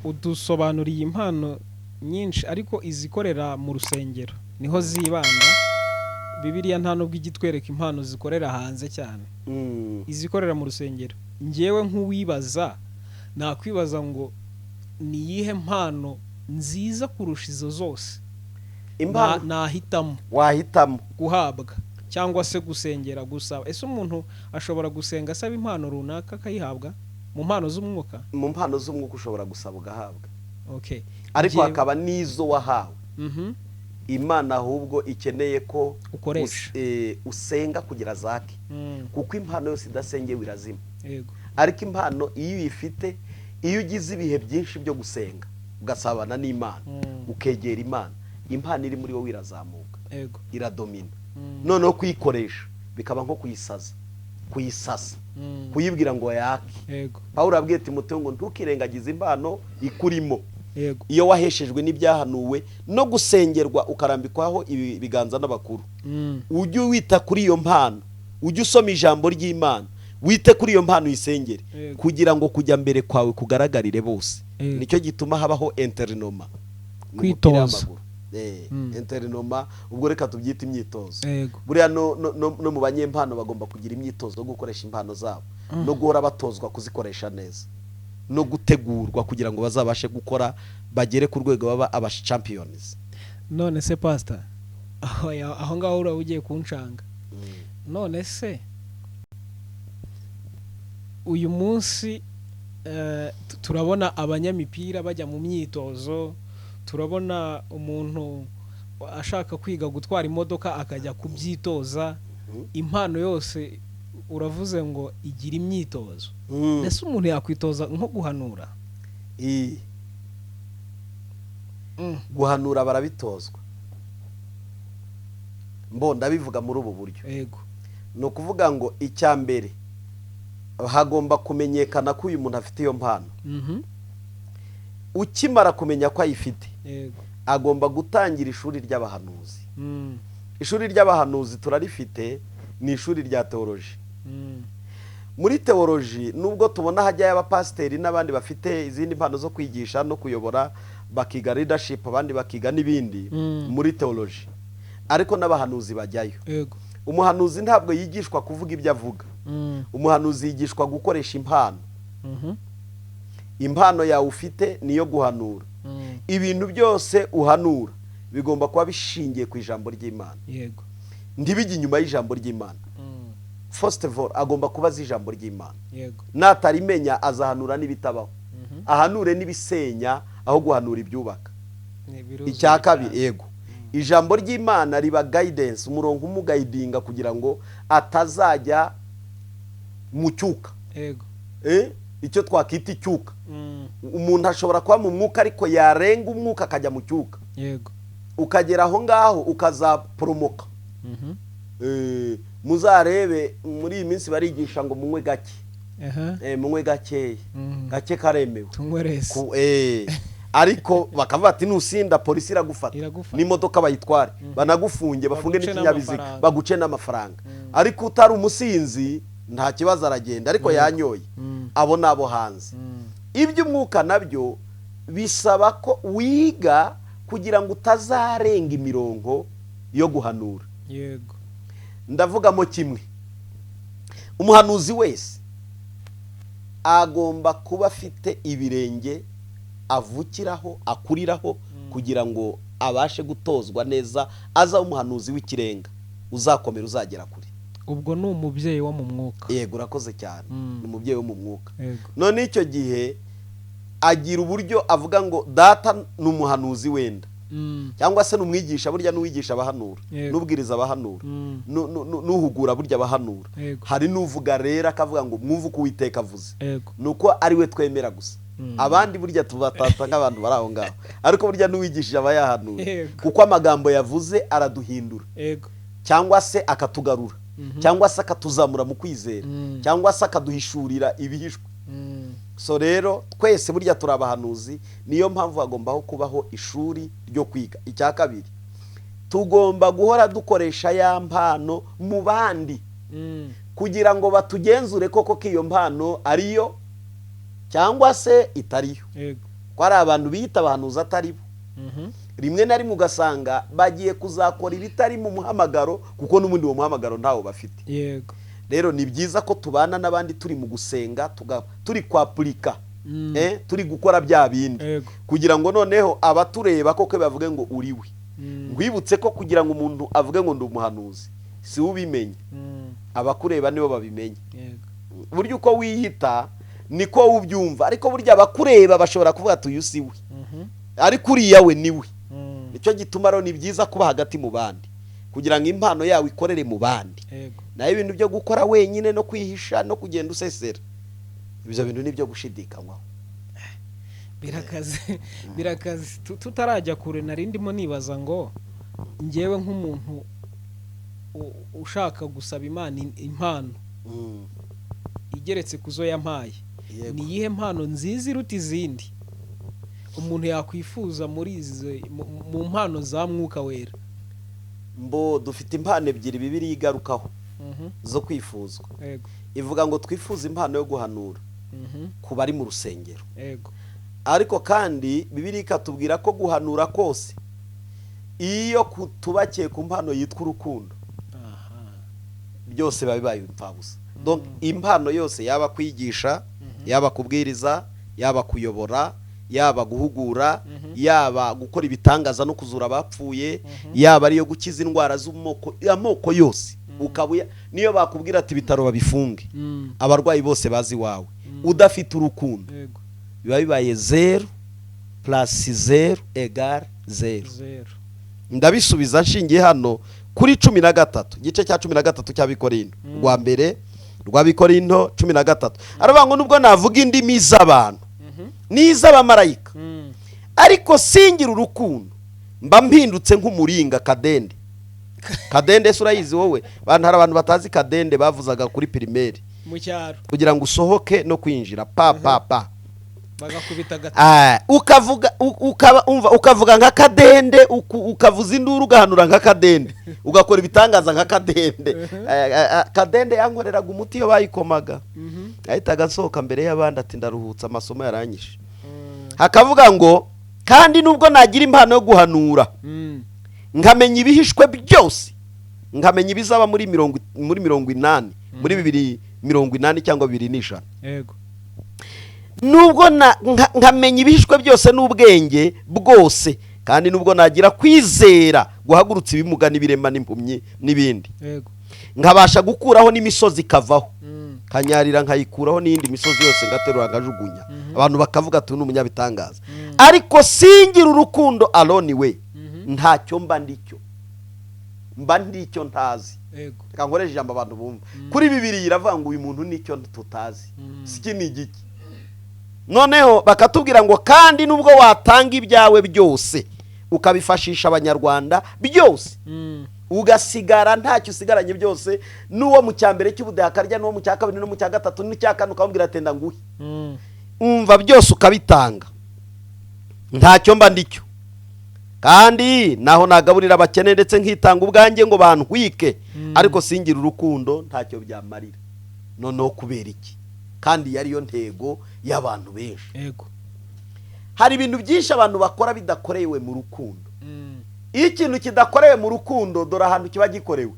udusobanuriye impano nyinshi ariko izikorera mu rusengero niho zibanda. Bibiliya nta nubwo igitwereka impano zikorera hanze cyane, izikorera mu rusengero. Ngewe nk'uwibaza nakwibaza ngo ni iyihe mpano nziza kurusha izo zose nahitamo wahitamo guhabwa cyangwa se gusengera gusaba? Ese umuntu ashobora gusenga asaba impano runaka akayihabwa mu mpano z'umwuka? Mu mpano z'umwuka ushobora gusaba ugahabwa, okay, ariko hakaba n'izo wahawe. Imana ahubwo ikeneye ko ukoresha usenga kugira zake, kuko impano yose idasengewe irazima. Yego. Ariko impano iyo uyifite, iyo ugize ibihe byinshi byo gusenga ugasabana n'Imana, ukegera Imana, impano iri muri wowe irazamuka, iradomina. Noneho kuyikoresha bikaba nko kuyisasa, kuyibwira ngo yake. Pawulo abwiye Timoteyo ngo ntukirengagize impano ikurimo. Iyo waheshejwe n'ibyahanuwe no gusengerwa ukarambikwaho ibiganza n'abakuru, ujye wita kuri iyo mpano, ujye usoma ijambo ry'Imana, wite kuri iyo mpano uyisengere, kugira ngo kujya mbere kwawe kugaragarire bose. Nicyo gituma habaho interinoma, kwitoza. Interinoma ubwo reka tubyita imyitozo. Buriya no mu banyempano bagomba kugira imyitozo yo gukoresha impano zabo, no guhora batozwa kuzikoresha neza, no gutegurwa kugira ngo bazabashe gukora bagere ku rwego baba aba champions. None se pastor, aho ngaho ura ugiye kunshanga. None se uyu munsi turabona abanyamipira bajya mu myitozo, turabona umuntu ashaka kwiga gutwara imodoka akajya kubyitoza. Impano yose uravuze ngo igira imyitozo. Ese umuntu yakwitoza nko guhanura? Guhanura barabitozwa. Ndabivuga muri ubu buryo. Yego. No kuvuga ngo icyambere hagomba kumenyekana ko uyu muntu afite iyo mpano. Ukimara kumenya ko ayifite, agomba gutangira ishuri ry'abahanuzi. Ishuri ry'abahanuzi turarifite, ni ishuri rya teoloji. Muri teoloji nubwo tubona hajyayo abapasiteri n'abandi bafite izindi mpano zo kwigisha no kuyobora, bakiga leadership, abandi bakiga n'ibindi muri teoloji, ariko n'abahanuzi bajyayo. Umuhanuzi ntabwo yigishwa kuvuga ibyo avuga, umuhanuzi yigishwa gukoresha impano. Impano yawe ufite niyo guhanura. Ibintu byose uhanura bigomba kuba bishingiye ku ijambo ry'Imana, ntibijye inyuma y'ijambo ry'Imana. First of all agomba kuba azi ijambo ry'Imana. Natarimenya azahanura n'ibitabaho, ahanure n'ibisenya aho guhanura ibyubaka. Icya kabiri, ijambo ry'Imana riba guidance, umurongo umugayidinga kugira ngo atazajya mu cyuka. Icyo twakita icyuka. Umuntu ashobora kuba mu mwuka ariko yarenga umwuka akajya mu cyuka, ukagera aho ngaho ukazaporomoka. Muzarebe muri iyi minsi barigisha ngo munywe gake, munywe gakeya, gake karemewe, ariko bakavuga ati nusinda polisi iragufata n'imodoka bayitware, banagufunge, bafunge n'ikinyabiziga, baguce n'amafaranga. Ariko utari umusinzi nta kibazo aragenda, ariko yanyoye, abo nabo hanze. Iby'umwuka nabyo bisaba ko wiga kugira ngo utazarenga imirongo yo guhanura. Ndavugamo kimwe, umuhanuzi wese agomba kuba afite ibirenge avukiraho, akuriraho, kugira ngo abashe gutozwa neza, aza umuhanuzi w'ikirenga uzakomera, uzagera kure. Ubwo ni umubyeyi wo mu mwuka. Yego, urakoze cyane. Ni umubyeyi wo mu mwuka. None icyo gihe agira uburyo avuga ngo data ni umuhanuzi wenda, cyangwa se n'umwigisha. Burya n'uwigisha abahanura, n'ubwiriza abahanura, n'uhugura burya abahanura. Hari n'uvuga rero akavuga ngo mwumve uko Uwiteka avuze, nuko ari we twemera gusa. Abandi burya tubatata nk'abantu bari aho ngaho, ariko burya n'uwigishije aba yahanura, kuko amagambo yavuze araduhindura, cyangwa se akatugarura, cyangwa se akatuzamura mu kwizera, cyangwa se akaduhishurira ibihishwe. So rero twese burya turi abahanuzi, niyo mpamvu hagombaho kubaho ishuri ryo kwiga. Icya kabiri, tugomba guhora dukoresha ya mpano mu bandi, kugira ngo batugenzure koko ko iyo mpano ariyo cyangwa se itariyo. yego ko hari abantu biyita abahanuzi atari bo. Rimwe na rimwe ugasanga bagiye kuzakora ibitari mu muhamagaro kuko n'ubundi uwo muhamagaro ntawo bafite. yego Rero ni byiza ko tubana n'abandi turi mu gusenga turi kwapurika turi gukora bya bindi yego kugira ngo noneho abatureba koko bavuge ngo uriwe. Ngwibutse ko kugira ngo umuntu avuge ngo ndi umuhanuzi si ubimenye, abakureba nibo babimenye. yego Buryo uko wiyita niko ubyumva, ariko burya abakureba bashobora kuvuga ati uyu si we, ariko uriya we ni we. Nicyo gituma rero ni byiza kuba hagati mu bandi kugira ngo impano yawe ikorere mu bandi. yego Naho ibintu byo gukora wenyine no kwihisha no kugenda usesera, ibyo bintu ni byo gushidikanywaho. birakaze tutarajya kure nari ndimo nibaza ngo ngewe nk'umuntu ushaka gusaba Imana impano igeretse kuzo yampaye, ni iyihe mpano nziza iruta izindi umuntu yakwifuza muri mu mpano za Mwuka Wera? Dufite impano ebyiri Bibiliya igarukaho zo kwifuzwa. yego Ivuga ngo twifuze impano yo guhanura ku bari mu rusengero. yego Ariko kandi Bibiliya ikatubwira ko guhanura kose iyo tubakiye ku mpano yitwa urukundo byose biba bibaye impfabusa. Donc impano yose, yaba kwigisha, yaba kubwiriza, yaba kuyobora, yaba guhugura, yaba gukora ibitangaza no kuzura abapfuye, yaba ariyo gukiza indwara z'amoko yose, ukabuya niyo bakubwira ati bitaro babifunge, abarwayi bose bazi wawe, udafite urukundo biba bibaye 0 plus 0 = 0. Ndabisubiza nshingiye hano kuri 13 gice cya 13 cy'Abikorinto rwa mbere rw'Abikorinto 13. Aravuga ngo nubwo navuga indimi z'abantu n'iz'abamarayika ariko singira urukundo mba mpindutse nk'umuringa kadende. Kadende se urayizi wowe? Hari abantu batazi kadende bavuzaga kuri primaire mu cyaro kugira ngo usohoke no kwinjira pa bagakubita ukavuga nka kadende, ukavuza induru ugahanura nka kadende, ugakora ibitangaza nka kadende. Kadende yankoreraga umuti iyo bayikomaga, ahitaga nsohoka mbere y'abandi ati ndaruhutse amasomo yaranyishe. Hakavuga ngo kandi nubwo nagira impano yo guhanura nkamenya ibihishwe byose, nkamenya ibizaba muri 80 muri 280 cyangwa 250. yego Nubwo nkamenya ibihishwe byose n'ubwenge bwose, kandi nubwo nagira kwizera guhagurutsa ibimuga n'ibirema n'impumyi n'ibindi, yego nkabasha gukuraho n'imisozi ikavaho, kanyarira nkayikuraho n'indi misozi yose ngaterura ngajugunya, abantu bakavuga ati n'umunyabitangaza, ariko singira urukundo alone we ntacyo mba ndicyo ntazi. yego Reka nkoreshe ijambo abantu bumva. Kuri Bibiliya iravuga ngo uyu muntu nicyo tutazi, siki ni igiki. Noneho bakatubwira ngo kandi nubwo watanga ibyawe byose ukabifashisha abanyarwanda byose, ugasigara ntacyo usigaranye byose, n'uwo mu cyambere cy'ubudehe akarya, n'uwo mu cya kabiri, no mu cya gatatu, n'icya kane ukamubwira atenda nguhe, umva byose ukabitanga, ntacyo mba ndicyo. Kandi naho nagaburira abakene ndetse nkitanga ubwanjye ngo bantwike, ariko singira urukundo ntacyo byamarira. Noneho kubera iki? Kandi yariyo ntego y'abantu benshi. yego Hari ibintu byinshi abantu bakora bidakorewe mu rukundo. Iyo ikintu kidakorewe mu rukundo, dore ahantu kiba gikorewe.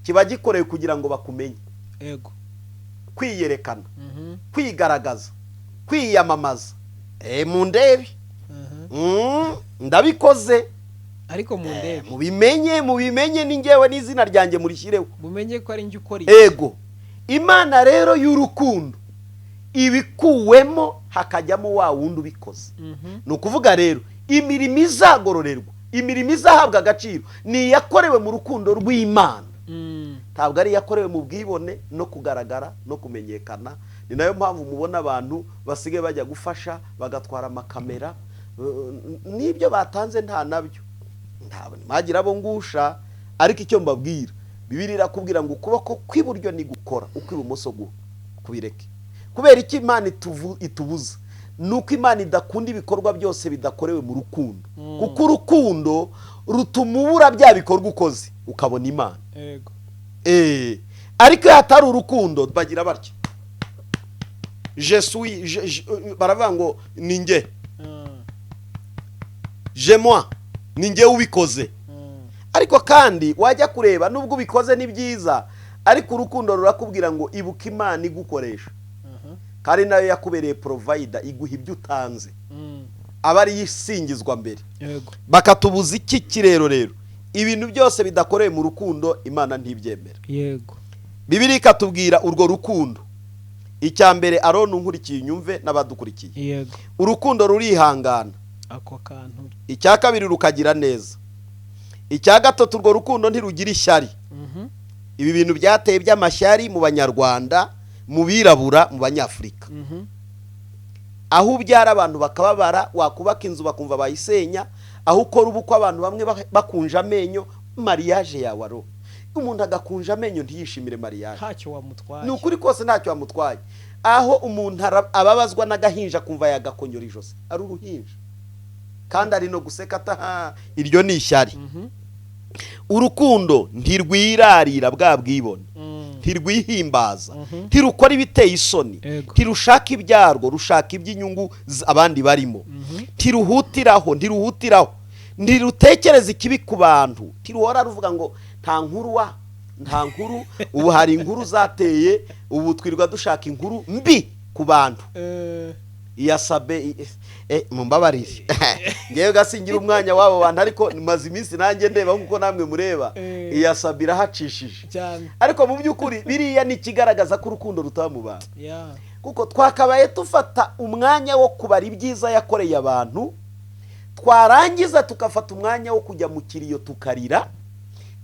Kiba gikorewe kugira ngo bakumenye. yego Kwiyerekana, kwigaragaza, kwiyamamaza. Mundebe ndabikoze, ariko mu ndebe mubimenye ni ngewe n'izina ryanjye murishireho, mumenye ko ari njye ukora ego. Imana rero y'urukundo ibikuwemo hakajyamo wa wundi ubikoze. Ni ukuvuga rero imirimo izagororerwa, imirimo izahabwa agaciro ni iyakorewe mu rukundo rw'Imana, ntabwo ari iyakorewe mu bwibone no kugaragara no kumenyekana. Ni nayo mpamvu mubona abantu basigaye bajya gufasha bagatwara amakamera, n'ibyo batanze nta nabyo, ntabwo mwagira abo ngusha. Ariko icyo mbabwira, Bibiliya irakubwira ngo ukuboko kw'iburyo ni gukora, ukw'ibumoso kubireke. Kubera iki Imana itubuza? Nuko Imana idakunda ibikorwa byose bidakorewe mu rukundo, kuko urukundo rutuma ubura bya bikorwa ukoze ukabona Imana. yego Ariko iyo hatari urukundo bagira batyo, je suis baravuga ngo ni nge je moi ni nge ubikoze. Ariko kandi wajya kureba nubwo ubikoze ni byiza, ariko urukundo rurakubwira ngo ibuka Imana igukoresha, kandi nayo yakubereye provider, iguha ibyo utanze, aba ari yisingizwa mbere. Bakatubuza iki kirero rero? Ibintu byose bidakoreye mu rukundo Imana ntibyemera. Yego. Bibiliya ikatubwira urwo rukundo. Icya mbere Aroni unkurikiye nyumve n'abadukurikiye. Yego. Urukundo rurihangana. Ako kantu. Icya kabiri rukagira neza. Icya gatatu urwo rukundo ntirugira ishyari. Ibi bintu byateye by'amashyari mu Banyarwanda, mu birabura, mu Banyafrika. Aho ubyara abantu bakababara, wakubaka inzu bakumva bayisenya, aho ukora ubukwe abantu bamwe bakunja amenyo, mariage yawe aro. Umuntu agakunja amenyo ntiyishimire mariage. Ntacyo wamutwaye. Ni ukuri kose ntacyo wamutwaye. Aho umuntu ababazwa n'agahinja kumva yagakonyora ijosi, ari uruhinja. Kandi ari no guseka ataha, iryo ni ishyari. Urukundo ntirwirarira bwa bwibone, ntirwihimbaza, ntirukora ibiteye isoni, ntirushaka ibyarwo, rushaka iby'inyungu abandi barimo, ntiruhutiraho, ntirutekereza ikibi ku bantu, ntiruhora ruvuga ngo nta nkuru, ubu hari inkuru zateye, ubu twirwa dushaka inkuru mbi ku bantu. Iyasabe mumbabarire ngewe gasingira umwanya wabo bantu, ariko maze iminsi nanjye ndeba nkuko namwe mureba, Iyasabe irahacishije cyane. Ariko mu by'ukuri biriya ni kigaragaza ko urukundo rutamuba. Kuko twakabaye tufata umwanya wo kubara ibyiza yakoreye abantu, twarangiza tukafata umwanya wo kujya mu kiriyo tukarira,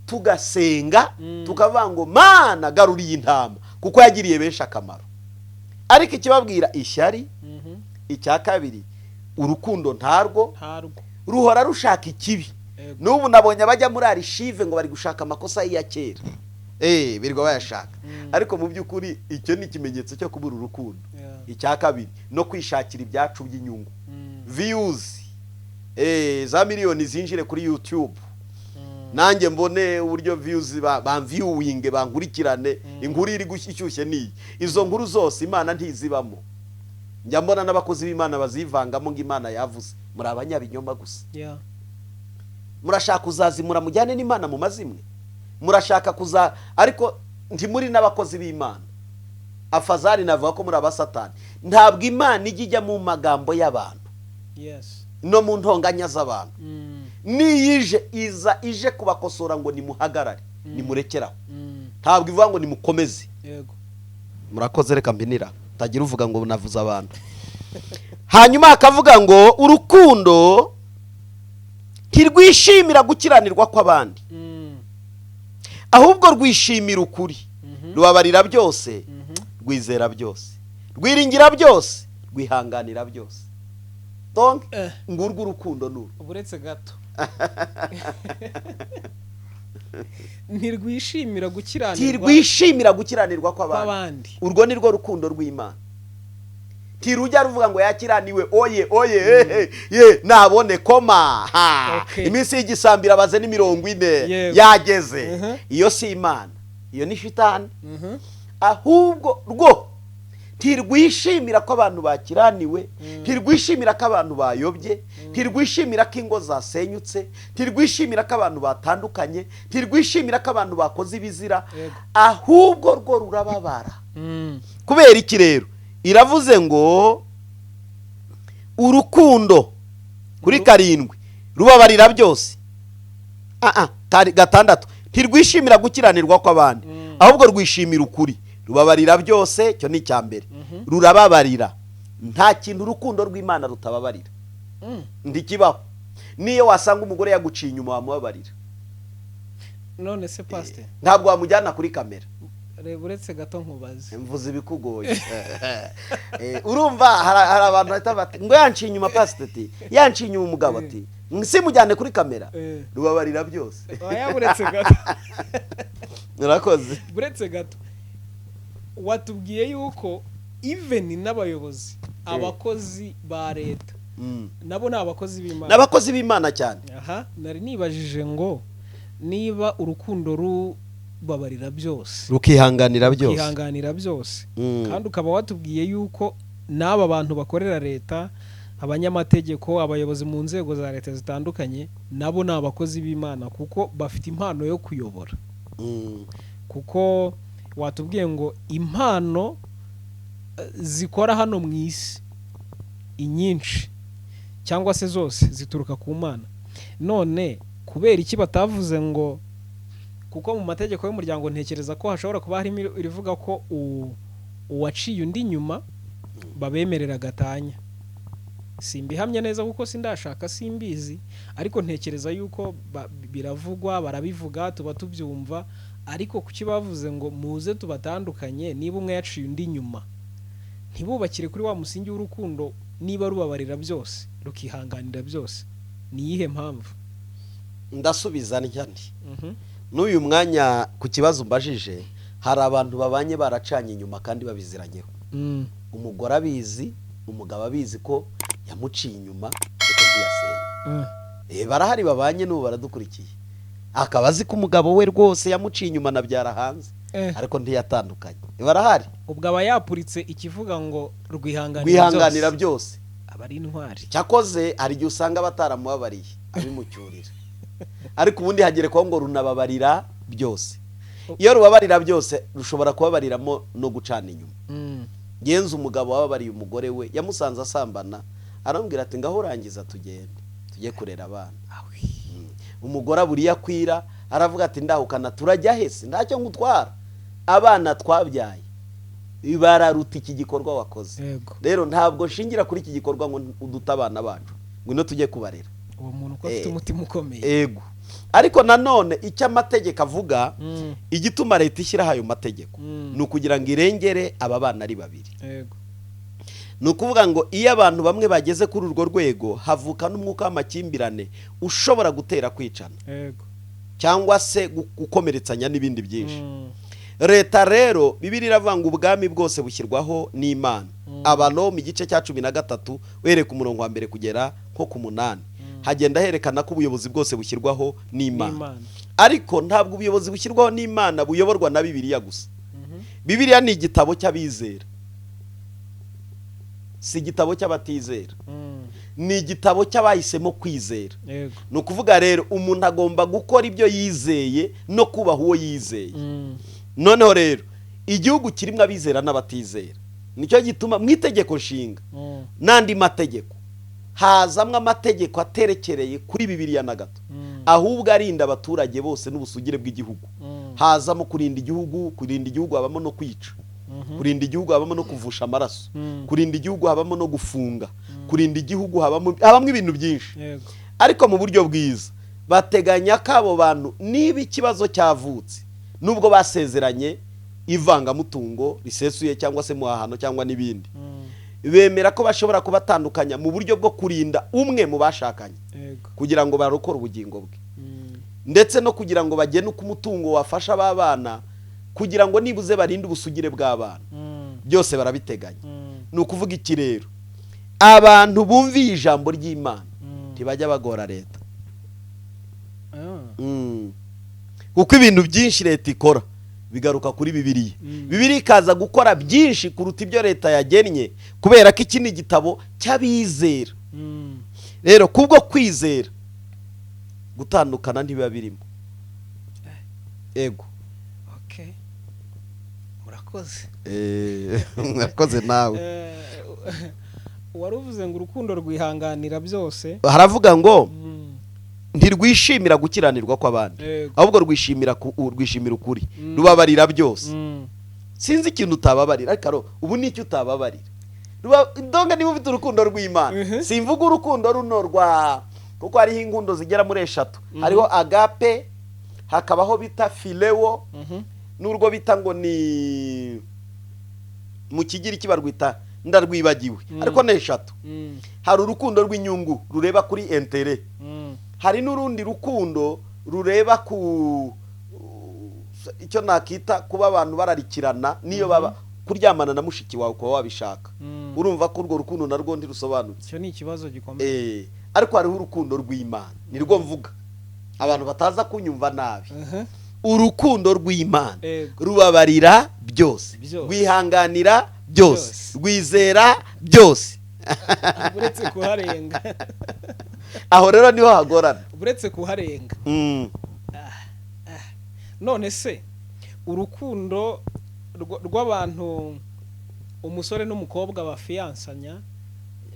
tugasenga, tukavuga ngo Mana garuriye intama, kuko yagiriye benshi akamaro. Ariko ikibabwira ishyari, icya kabiri urukundo ntarwo ruhora rushaka ikibi. N'ubu nabonye abajya muri arishive ngo bari gushaka amakosa ya kera, birirwa bayashaka. Ariko mu by'ukuri icyo ni ikimenyetso cyo kubura urukundo. Icya kabiri no kwishakira ibyacu by'inyungu, views, za miliyoni zinjire kuri YouTube, nanjye mbone uburyo views bamviewing bankurikirane, inkuru iri gushyushye ni izo nkuru zose Imana ntizibamo. Njya mbona n'abakozi b'Imana bazivangamo ngo Imana yavuze, muri abanyabinyoma gusa. Murashaka kuzazimura mujyane n'Imana mu mazimwe, murashaka ariko ntimuri n'abakozi b'Imana. Afazari navuga ko muri abasatani. Ntabwo Imana ijya mu magambo y'abantu, no mu ntonganya z'abantu. Niyije ije kubakosora ngo nimuhagarare, nimurekeraho. Ntabwo ivuga ngo nimukomeze. Murakoze, reka mbinira tagira uvuga ngo navuze abantu. Hanyuma akavuga ngo urukundo ntirwishimira gukiranirwa kw'abandi, ahubwo rwishimira ukuri, rubabarira byose, rwizera byose, rwiringira byose, rwihanganira byose. Donc ngurwo urukundo nuru. Uburetse gato ntirwishimira gukiranirwa kw'abandi. Urwo ni rwo rukundo rw'Imana. Ntirujya ruvuga ngo yakiraniwe oye nabone koma iminsi y'igisambira baze ni 40 yageze. Iyo si Imana, iyo ni shitani. Ahubwo rwo ntirwishimira ko abantu bakiraniwe, ntirwishimira ko abantu bayobye, ntirwishimira ko ingo zasenyutse, ntirwishimira ko abantu batandukanye, ntirwishimira ko abantu bakoze ibizira, ahubwo rwo rurababara. Kubera iki rero? Iravuze ngo urukundo kuri 7 rubabarira byose. Gatandatu ntirwishimira gukiranirwa kw'abandi, ahubwo rwishimira ukuri, rubabarira byose. Cyo ni cyambere, rurababarira. Nta kintu urukundo rw'Imana rutababarira. Ndikibaho niyo wasanga umugore yaguciye inyuma wamubabarira. None se pastor, ntabwo wamujyana kuri kamera. Uretse gato nkubaze, mvuze ibikugoye. Urumva hari abantu bahita bati ngo yanciye inyuma pastor, yanciye inyuma umugabo ati simujyane kuri kamera. Rubabarira byose. Buretse gato urakoze. Buretse gato watubwiye yuko even n'abayobozi, abakozi ba leta nabo ni abakozi b'Imana, n'abakozi b'Imana cyane. Nari nibajije ngo niba urukundo rubabarira byose, rukihanganira byose, rukihanganira byose. Kandi ukaba watubwiye yuko n'aba bantu bakorera leta, abanyamategeko, abayobozi mu nzego za leta zitandukanye, nabo ni abakozi b'Imana kuko bafite impano yo kuyobora. Kuko watubwiye ngo impano zikora hano mu isi inyinshi cyangwa se zose zituruka ku Mana. None kubera iki batavuze ngo, kuko mu mategeko y'umuryango ntekereza ko hashobora kuba harimo irivuga ko uwaciye undi nyuma babemerera gatanya. Simbihamye neza kuko sindashaka, simbizi, ariko ntekereza yuko biravugwa, barabivuga, tuba tubyumva, ariko kuki bavuze ngo muze tubatandukanye niba umwe yaciye undi nyuma, ntibubakire kuri wa musingi w'urukundo niba rubabarira byose rukihanganira byose? Ni iyihe mpamvu? Ndasubiza nti n'uyu mwanya ku kibazo mbajije, hari abantu babanye baracanye inyuma kandi babiziranyeho. Umugore abizi, umugabo abizi ko yamuciye inyuma kuko ntiyaseye. Barahari babanye n'ubu baradukurikiye, akaba azi ko umugabo we rwose yamuciye inyuma na byara hanze, ariko ntiyatandukanye. Barahari. Ubwo aba yapuritse ikivuga ngo rwihanganira byose, aba ari intwari. Cyakoze hari igihe usanga bataramubabariye abimucyurira, ariko ubundi hagerekwaho ngo runababarira byose. Iyo rubabarira byose rushobora kubabariramo no gucana inyuma. Genza umugabo wababariye umugore we, yamusanze asambana, aramubwira ati ngaho urangiza tugende tujye kurera abana. Umugore aburiye akwira, aravuga ati ndahukana turajya hese, ntacyo ngutwara, abana twabyaye bararuta iki gikorwa wakoze. Rero ntabwo shingira kuri iki gikorwa ngo uduta abana bacu, ngwino tujye kubarera. Uwo muntu ko afite umutima ukomeye. Ego. Ariko nanone icyo amategeko avuga, igituma leta ishyiraho ayo mategeko ni ukugira ngo irengere aba bana ari babiri. Ni ukuvuga ngo iyo abantu bamwe bageze kuri urwo rwego, havuka n'umwuka w'amakimbirane ushobora gutera kwicana cyangwa se gukomeretsanya n'ibindi byinshi. Leta rero Bibiliya iravuga ngo ubwami bwose bushyirwaho n'Imana. Abalo mu gice cya 13 were ku murongo wa mbere kugera nko ku 8 hagenda herekana ko ubuyobozi bwose bushyirwaho n'Imana. Ariko ntabwo ubuyobozi bushyirwaho n'Imana buyoborwa na Bibiliya gusa. Bibiliya ni igitabo cy'abizera, si igitabo cy'abatizera. Ni igitabo cy'abahisemo kwizera. Ni ukuvuga rero umuntu agomba gukora ibyo yizeye no kubaha uwo yizeye. Noneho rero igihugu kirimo abizera n'abatizera, nicyo gituma mu itegeko nshinga n'andi mategeko hazamwe amategeko aterekereye kuri Bibiliya na gato, ahubwo arinda abaturage bose n'ubusugire bw'igihugu. Hazamo kurinda igihugu habamo no kwica, kurinda igihugu habamo no kuvusha amaraso, kurinda igihugu habamo no gufunga, kurinda igihugu habamo ibintu byinshi. Ariko mu buryo bwiza bateganya ko abo bantu niba ikibazo cyavutse, nubwo basezeranye ivangamutungo risesuye cyangwa se muhahano cyangwa n'ibindi, bemera ko bashobora kubatandukanya mu buryo bwo kurinda umwe mu bashakanye kugira ngo barokore ubugingo bwe, ndetse no kugira ngo bagene uko umutungo wafasha abana kugira ngo nibuze barinde ubusugire bw'abana. Byose barabiteganya. Ni ukuvuga iki rero, abantu bumviye ijambo ry'Imana ntibajya bagora leta, kuko ibintu byinshi leta ikora bigaruka kuri Bibiliya. Bibiliya ikaza gukora byinshi kuruta ibyo leta yagennye, kubera ko iki ni igitabo cy'abizera. Rero kubwo kwizera gutandukana ntibiba birimo. Ego. Murakoze nawe. Waruvuze ngo urukundo rwihanganira byose, haravuga ngo ntirwishimira gukiranirwa kw'abandi, ahubwo rwishimira ukuri, rubabarira byose. Sinzi ikintu utababarira, ariko ubu nicyo utababarira. Ndonga niba ufite urukundo rw'Imana, simvuga urukundo runo rwa, kuko hariho inkundo zigera muri 3. Hariho agape, hakabaho bita phileo, n'urwo bita ngo ni mu kigiri kibarwita ndarwibagiwe, ariko ni 3. Hari urukundo rw'inyungu rureba kuri intérêt, hari n'urundi rukundo rureba ku icyo nakita kuba abantu bararikirana niyo baba kuryamana na mushiki wawe uko wabishaka. Urumva ko urwo rukundo narwo ndirusobanutse, cyo ni ikibazo gikomeye. Ariko hariho urukundo rw'Imana, nirwo mvuga abantu bataza kunyumva nabi. urukundo rw'Imana Ego. rubabarira byose, Byose. rwihanganira byose, rwizera byose. uretse kuharenga Aho rero niho hagorana. uretse kuharenga. None se urukundo rw'abantu umusore n'umukobwa bafiyansanya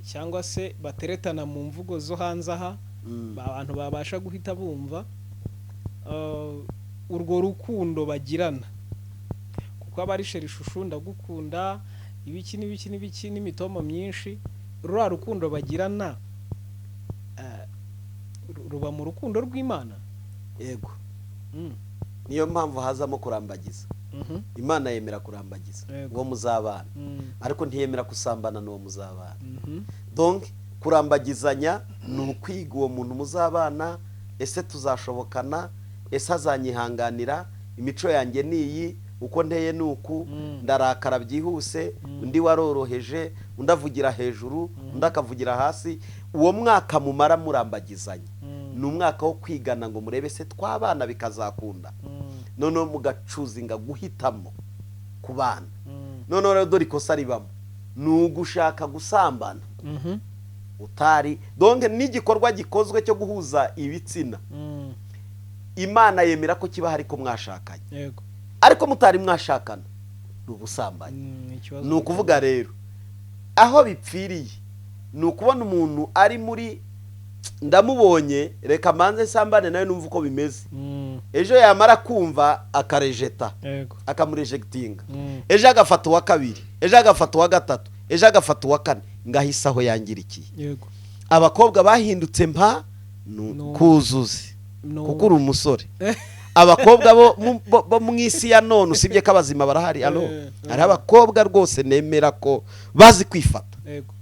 cyangwa se bateretana mu mvugo zo hanze aha, abantu babasha guhita bumva urwo rukundo bagirana, kuko aba ari sheri shushu ndagukunda ibiki n'ibiki n'ibiki n'imitomo myinshi, ruriya rukundo bagirana ruba mu rukundo rw'Imana. Yego. Niyo mpamvu hazamo kurambagiza. Imana yemera kurambagiza uwo muzabana, ariko ntiyemera gusambana n'uwo muzabana. Donc kurambagizanya ni ukwiga uwo muntu muzabana, ese tuzashobokana, ese azanyihanganira, imico yanjye niyi, uko nteye nuku, ndarakara byihuse, undi waroroheje, undi avugira hejuru, undi akavugira hasi. Uwo mwaka mumara murambagizanya ni umwaka wo kwigana ngo murebe se twabana bikazakunda. Noneho mugacuzinga guhitamo ku bana. Noneho rero dore ikosa ribamo ni ugushaka gusambana utari. Donc n'igikorwa gikozwe cyo guhuza ibitsina, Imana yemera ko kiba hari ko mwashakanye. Yego. Ariko mutari mwashakana ni ubusambanyi. Ni ukuvuga rero aho bipfiriye ni ukubona umuntu ari muri ndamubonye reka manze sambane nawe numva uko bimeze. Ejo yamara kumva akarejeta, akamurejectinga, ejo agafata uwa kabiri, ejo agafata uwa gatatu, ejo agafata uwa kane, ngahisa aho yangirikiye. Yego. Abakobwa bahindutse mpa kuzuzi kuko uri umusore. Abakobwa bo mu isi ya none usibye ko abazima barahari. Hari abakobwa rwose nemera ko bazi kwifata. Yego.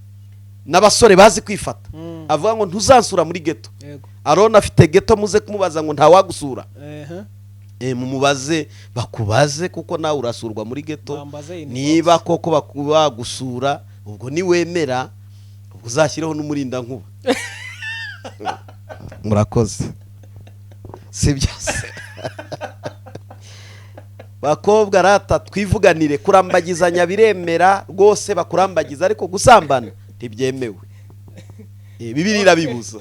N'abasore bazi kwifata. Avuga ngo ntuzansura muri ghetto. Arona afite ghetto muze kumubaza ngo nta wagusura. Mumubaze bakubaze kuko nawe urasurwa muri ghetto. Niba koko bakubagusura ubwo ni wemera ubwo uzashyireho n'umurinda nkuba. Murakoze. Sibyo se. Bakobwa rata twivuganire, kurambagizanya biremera rwose bakurambagiza, ariko gusambana ntibyemewe. Bibiri irabibuza.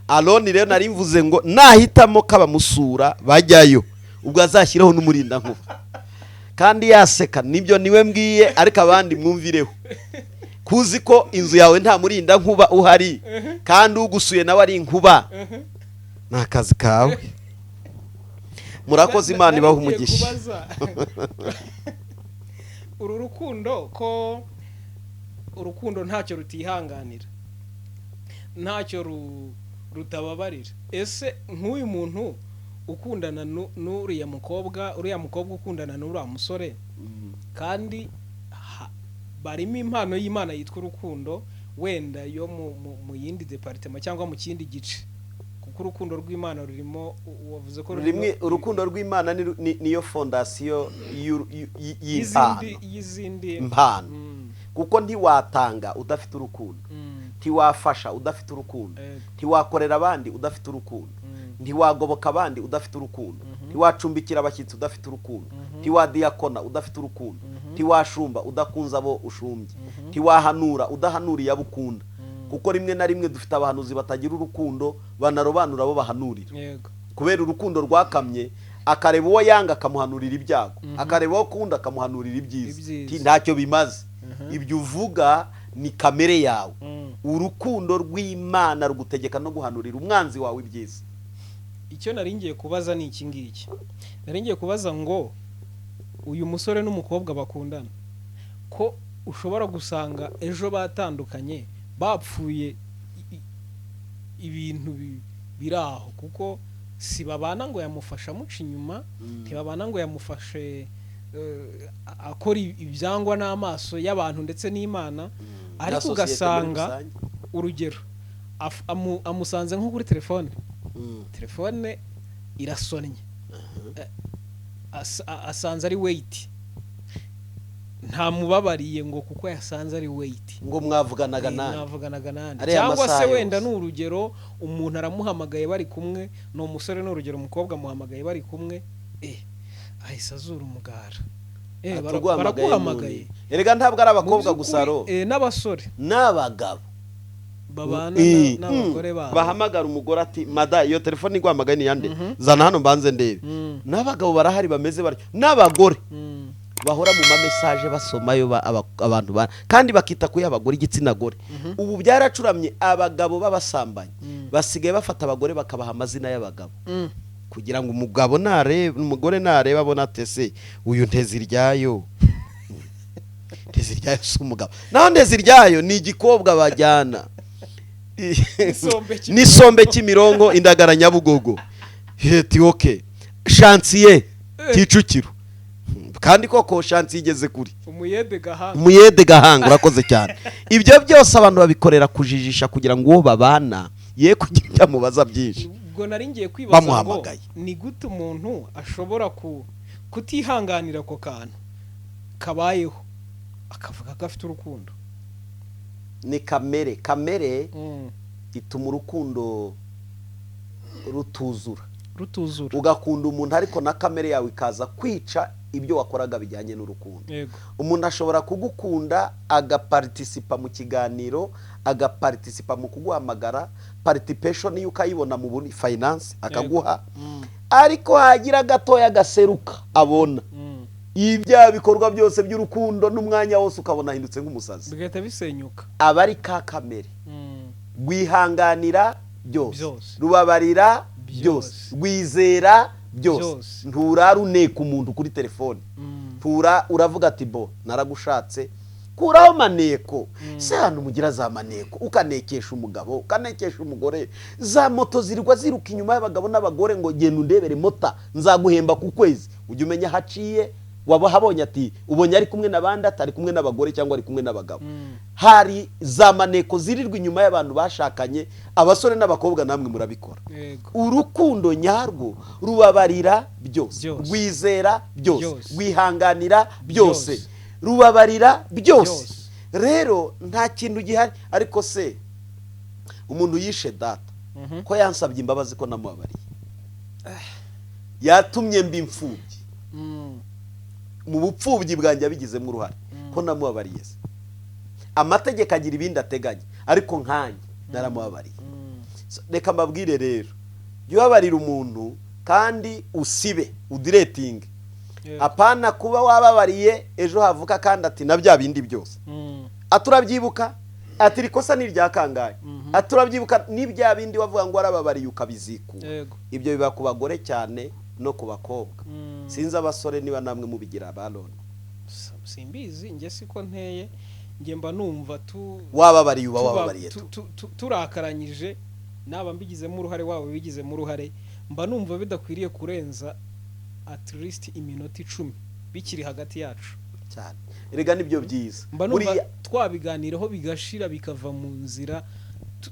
Aloni rero nari mvuze ngo nahitamo kabamusura bajyayo ubwo azashyireho n'umurinda nkuba. Kandi yaseka nibyo niwe mbwiye, ariko abandi mwumvireho. Kuzi ko inzu yawe nta murinda nkuba uhari kandi ugusuye nawe ari inkuba, nakazi kawe. Murakoze, Imana ibaho umugisha. Uru rukundo ko urukundo ntacyo rutihanganira, ntacyo rutababarira. Ese nk'uyu muntu ukundana n'uriya mukobwa ukundana n'uriya musore, kandi barimo impano y'Imana yitwa urukundo, wenda yo mu yindi departement cyangwa mu kindi gice, kuko urukundo rw'Imana rurimo, wavuze ko urukundo rw'Imana niyo fondasiyo y'izindi mpano. Kuko ntiwatanga udafite urukundo, ntiwafasha udafite urukundo, ntiwakorera abandi udafite urukundo, ntiwagoboka abandi udafite urukundo, ntiwacumbikira abashyitsi udafite urukundo, ntiwadiyakona udafite urukundo, ntiwashumba udakunza abo ushumbye, ntiwahanura udahanuriye abo ukunda. Kuko rimwe na rimwe dufite abahanuzi batagira urukundo, banarobanura abo bahanurira. Kubera urukundo rwakamye, akareba uwo yanga akamuhanurira ibyago, akareba uwo kunda akamuhanurira ibyiza. Ntacyo bimaze. Ibyo uvuga ni kamere yawe. Urukundo rw'Imana rugutegeka no guhanurira umwanzi wawe ibyiza. Icyo naringiye kubaza ni iki ngiki. Naringiye kubaza ngo uyu musore n'umukobwa bakundana, ko ushobora gusanga ejo batandukanye bapfuye ibintu biraho, kuko si babana ngo yamufasha muca inyuma, ntibabana ngo yamufashe akora ibyangwa n'amaso y'abantu ndetse n'Imana, ariko ugasanga urugero amusanze nko kuri telefone irasonnye, asanze ari wait, nta mubabariye ngo kuko yasanze ari wait, ngo mwavuganaga nande cyangwa se wenda n'urugero umuntu aramuhamagaye bari kumwe, no musore n'urugero umukobwa amuhamagaye bari kumwe, ahise azura umugara baraguhamagaye erega ntabwo ari abakobwa gusa ro n'abasore n'abagabo babana n'abagore babo bahamagara umugore ati mada iyo telefone igwamagaye ni yande zana hano mbanze ndebe n'abagabo barahari bameze baryo n'abagore bahora mu message basomayo abantu kandi bakita ku y'abagore igitsina gore ubu byaracuramye abagabo babasambanye basigaye bafata abagore bakabaha amazina y'abagabo kugira ngo umugabo narebe umugore narebe abona atese uyu nteziryayo nteziryayo umugabo naho nteziryayo ni igikobwa bajyana n'isombe cy'imirongo indagara Nyabugogo heti okay chantier Kicukiro kandi koko chantier igeze kuri umuyede gahanga urakoze cyane ibyo byose abantu babikorera kujijisha kugira ngo uwo babana ye kugira mubaza byinshi ubwo nari ngiye kwibaza ngo ni gute umuntu ashobora kutihanganira ko kantu kabayeho akavuga ko afite urukundo ni kamere ituma urukundo rutuzura ugakunda umuntu ariko na kamere yawe ikaza kwica ibyo wakoraga bijyanye n'urukundo umuntu ashobora kugukunda agaparticipa mu kiganiro agaparticipa mu kuguhamagara participation iyo ukayibona mu buri finance akaguha ariko hagira gatoya gaseruka abona ibya bikorwa byose by'urukundo n'umwanya wose ukabona hindutse nk'umusazi bigahita bisenyuka abari ka kamere gwihanganira byose rubabarira byose rwizera byose nturaruneka umuntu kuri telefone uravuga ati bo naragushatse kuraho maneko se hano mugira za maneko ukanekesha umugabo ukanekesha umugore za moto zirirwa ziruka inyuma y'abagabo n'abagore ngo genda undebere mota nzaguhemba ku kwezi ujye umenya haciye waba habonye ati ubonye ari kumwe nabandi atari kumwe n'abagore cyangwa ari kumwe n'abagabo hari za maneko zirirwa inyuma y'abantu bashakanye abasore n'abakobwa namwe murabikora urukundo nyarwo rubabarira byose rwizera byose rwihanganira byose rubabarira byose rero nta kintu gihari ariko se umuntu yishe data ko yansabye imbabazi ko namubabariye yatumye mbi imfubyi mu bupfubyi bwanjye abigizemo uruhare ko namubabariye se amategeko agira ibindi ateganya ariko nkanjye naramubabariye reka mbabwire rero jya ubabarira umuntu kandi usibe udiretinge apana kuba wababariye ejo havuka kandi ati na bya bindi byose aturabyibuka ati rikosa ni rya kangahe aturabyibuka ni bya bindi wavuga ngo arababariye ukabizikura ibyo biba ku bagore cyane no ku bakobwa sinzi abasore niba namwe mubigira balone simbizi nge siko nteye nge mba numva wababariye uba wababariye turakaranyije naba mbigizemo uruhare wabo bigizemo uruhare mba numva bidakwiriye kurenza at least iminota 10 bikiri hagati yacu cyane erega nibyo byiza mba numva twabiganiraho bigashira bikava mu nzira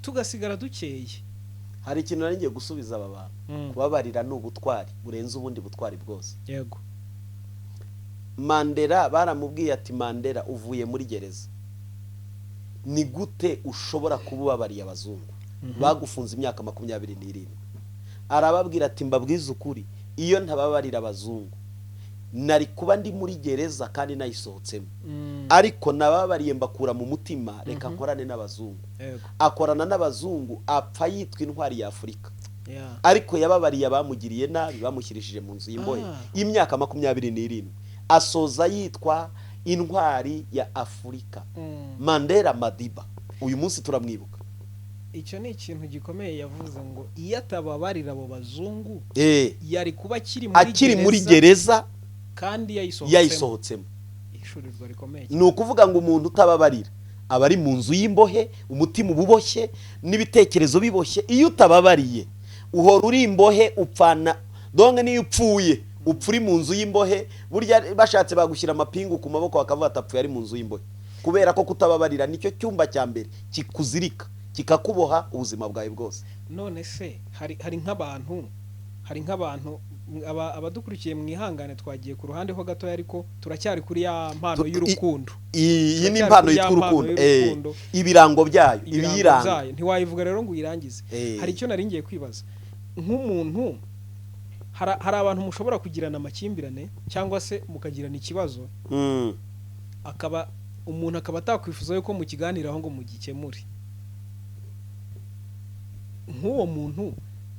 tugasigara dukeye hari ikintu nari ngiye gusubiza aba bantu kubabarira n'ubutwari burenze ubundi butwari bwose yego Mandela baramubwiye ati Mandela uvuye muri gereza ni gute ushobora kubabariye abazungu bagufunze imyaka 27 arababwira ati mbabwiza ukuri iyo ntababarira abazungu nari kuba ndi muri gereza kandi nayisohotsemo ariko nababariye mbakura mu mutima reka nkorane n'abazungu akorana n'abazungu apfa yitwa intwari ya Afurika ariko yababariye abamugiriye nabi bamushyirishije mu nzu y'imbohe y'imyaka 27 asoza yitwa intwari ya Afurika Mandela Madiba uyu munsi turamwibuka icyo ni ikintu gikomeye yavuze ngo iyo atababarira abo bazungu yari kuba akiri muri gereza kandi yayisohotsemo ishurirwa rikomeye ni ukuvuga ngo umuntu utababarira abari mu nzu y'imbohe umutima ububoshye n'ibitekerezo biboshye iyo utababariye uhora uri imbohe upfana donge niyo upfuye upfuri mu nzu y'imbohe burya bashatse bagushyira amapingu ku maboko bakavuga atapfuye ari mu nzu y'imbohe kubera ko kutababarira nicyo cyumba cya mbere kikuzirika kikakuboha ubuzima bwawe bwose none se hari nk'abantu abadukurikiye mu ihangane twagiye ku ruhande ho gato ariko turacyari kuri ya mpano y'urukundo iyi ni impano y'urukundo ibirango byayo ibiyiranga ntiwayivuga rero ngo uyirangize hari icyo nari ngiye kwibaza nk'umuntu hari abantu mushobora kugirana amakimbirane cyangwa se mukagirana ikibazo akaba umuntu akaba atakwifuza yuko mukiganiraho ngo mugikemure. Nk'uwo muntu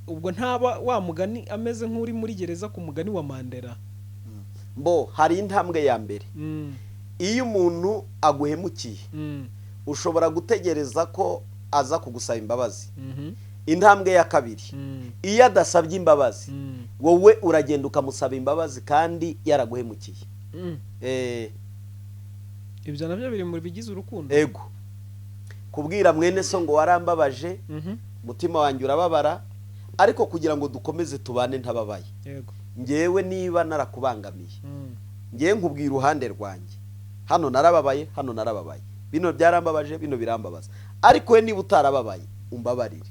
ubwo ntaba wa mugani ameze nk'uri muri gereza ku mugani wa Mandela. Hari intambwe ya mbere. Iyo umuntu aguhemukiye ushobora gutegereza ko aza kugusaba imbabazi. Intambwe ya kabiri, iyo adasabye imbabazi wowe uragenda ukamusaba imbabazi kandi yaraguhemukiye. Ibyo nabyo biri mu bigize urukundo. Ego kubwira mwene so ngo warambabaje, mutima wanjye urababara, ariko kugira ngo dukomeze tubane ntababaye. Yego. Ngewe niba narakubangamiye, ngewe nkubwira uruhande rwanjye, hano narababaye, hano narababaye, bino byarambabaje, bino birambabaza, ariko we niba utarababaye umbabarire.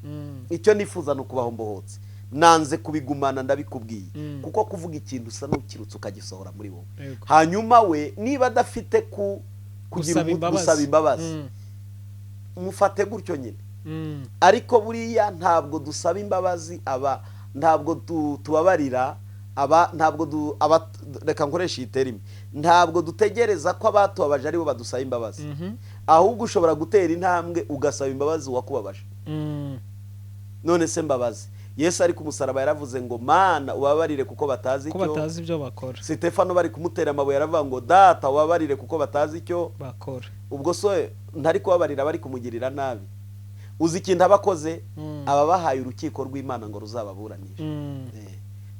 Icyo nifuza no kubaho mbohotse, nanze kubigumana ndabikubwiye, kuko kuvuga ikintu usa n'ukirutse ukagisohora muri wowe. Hanyuma we niba adafite kugira gusaba imbabazi, mufate gutyo nyine. Ariko buriya ntabwo dusaba imbabazi ntabwo tubabarira ntabwo reka nkoresha iyi terimi, ntabwo dutegereza ko abatubabaje aribo badusaba imbabazi, ahubwo ushobora gutera intambwe ugasaba imbabazi uwakubabaje. None se mbabazi, Yesu ari ku musaraba yaravuze ngo Mana ubabarire kuko batazi ibyo bakora. Stefano bari kumutera amabuye yaravuga ngo Data ubabarire kuko batazi icyo bakora. Ubwo so ntari kubabarira bari kumugirira nabi. Uzi ikintu abakoze, ababahaye urukiko rw'Imana ngo ruzababuranisha.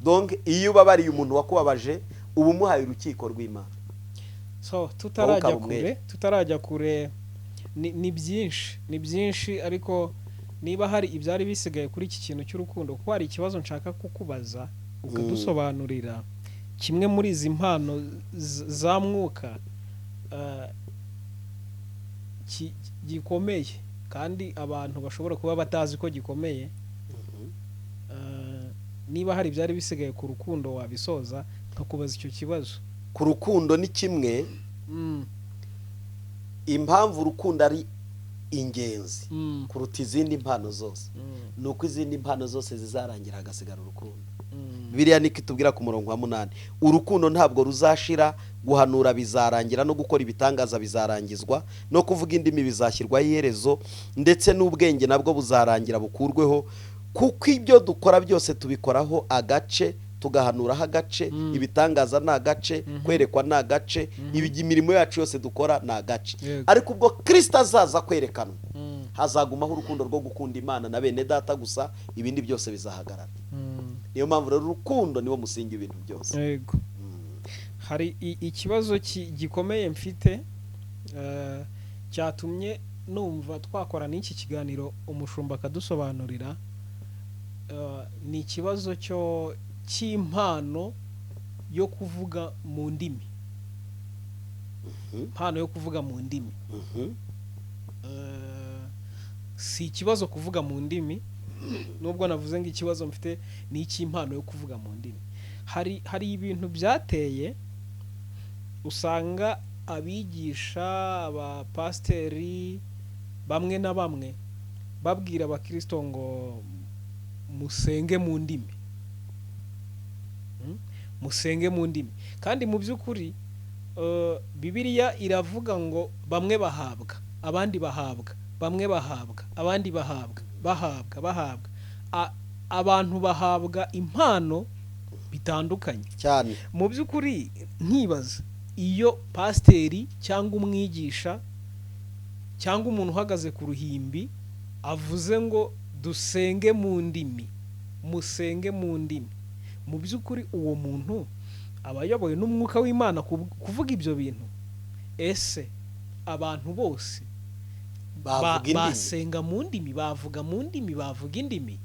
Donc iyo ubabariye umuntu wakubabaje uba umuhaye urukiko rw'Imana. So tutarajya kure ni byinshi ariko niba hari ibyari bisigaye kuri iki kintu cy'urukundo, kuko hari ikibazo nshaka kukubaza ukadusobanurira kimwe muri izi mpano za mwuka gikomeye kandi abantu bashobora kuba batazi ko gikomeye. Niba hari ibyari bisigaye ku rukundo wabisoza nkakubaza icyo kibazo. Ku rukundo ni kimwe, impamvu urukundo ari ingenzi kuruta izindi mpano zose nuko izindi mpano zose zizarangira hagasigara urukundo. Bibiliya niko itubwira ku murongo wa 8, urukundo ntabwo ruzashira, guhanura bizarangira, no gukora ibitangaza bizarangizwa, no kuvuga indimi bizashyirwaho iherezo, ndetse n'ubwenge nabwo buzarangira bukurweho, kuko ibyo dukora byose tubikoraho agace, tugahanuraho agace, ibitangaza ni agace, kwerekwa ni agace, imirimo yacu yose dukora ni agace. Ariko ubwo Kristo azaza kwerekanwa hazagumaho urukundo rwo gukunda Imana na bene data gusa, ibindi byose bizahagarara. Niyo mpamvu rero urukundo niwo musingi ibintu byose. Yego. Hari ikibazo gikomeye mfite cyatumye numva twakora n'iki kiganiro umushumba akadusobanurira. Ni ikibazo cy'impano yo kuvuga mu ndimi. Impano yo kuvuga mu ndimi. Si ikibazo kuvuga mu ndimi, nubwo navuze ngo ikibazo mfite ni icy'impano yo kuvuga mu ndimi. Hari ibintu byateye usanga abigisha, abapasiteri bamwe na bamwe babwira abakristo ngo musenge mu ndimi. Musenge mu ndimi. Kandi mu by'ukuri Bibiliya iravuga ngo bamwe bahabwa, abandi bahabwa, bamwe bahabwa, abandi bahabwa. Abantu bahabwa impano bitandukanye cyane. Mu by'ukuri nkibaza, iyo pasiteri cyangwa umwigisha cyangwa umuntu uhagaze ku ruhimbi avuze ngo dusenge mu ndimi, musenge mu ndimi, mu by'ukuri uwo muntu aba ayobowe n'umwuka w'Imana kuvuga ibyo bintu? Ese abantu bose basenga mu ndimi, bavuga mu ndimi, bavuga indimi?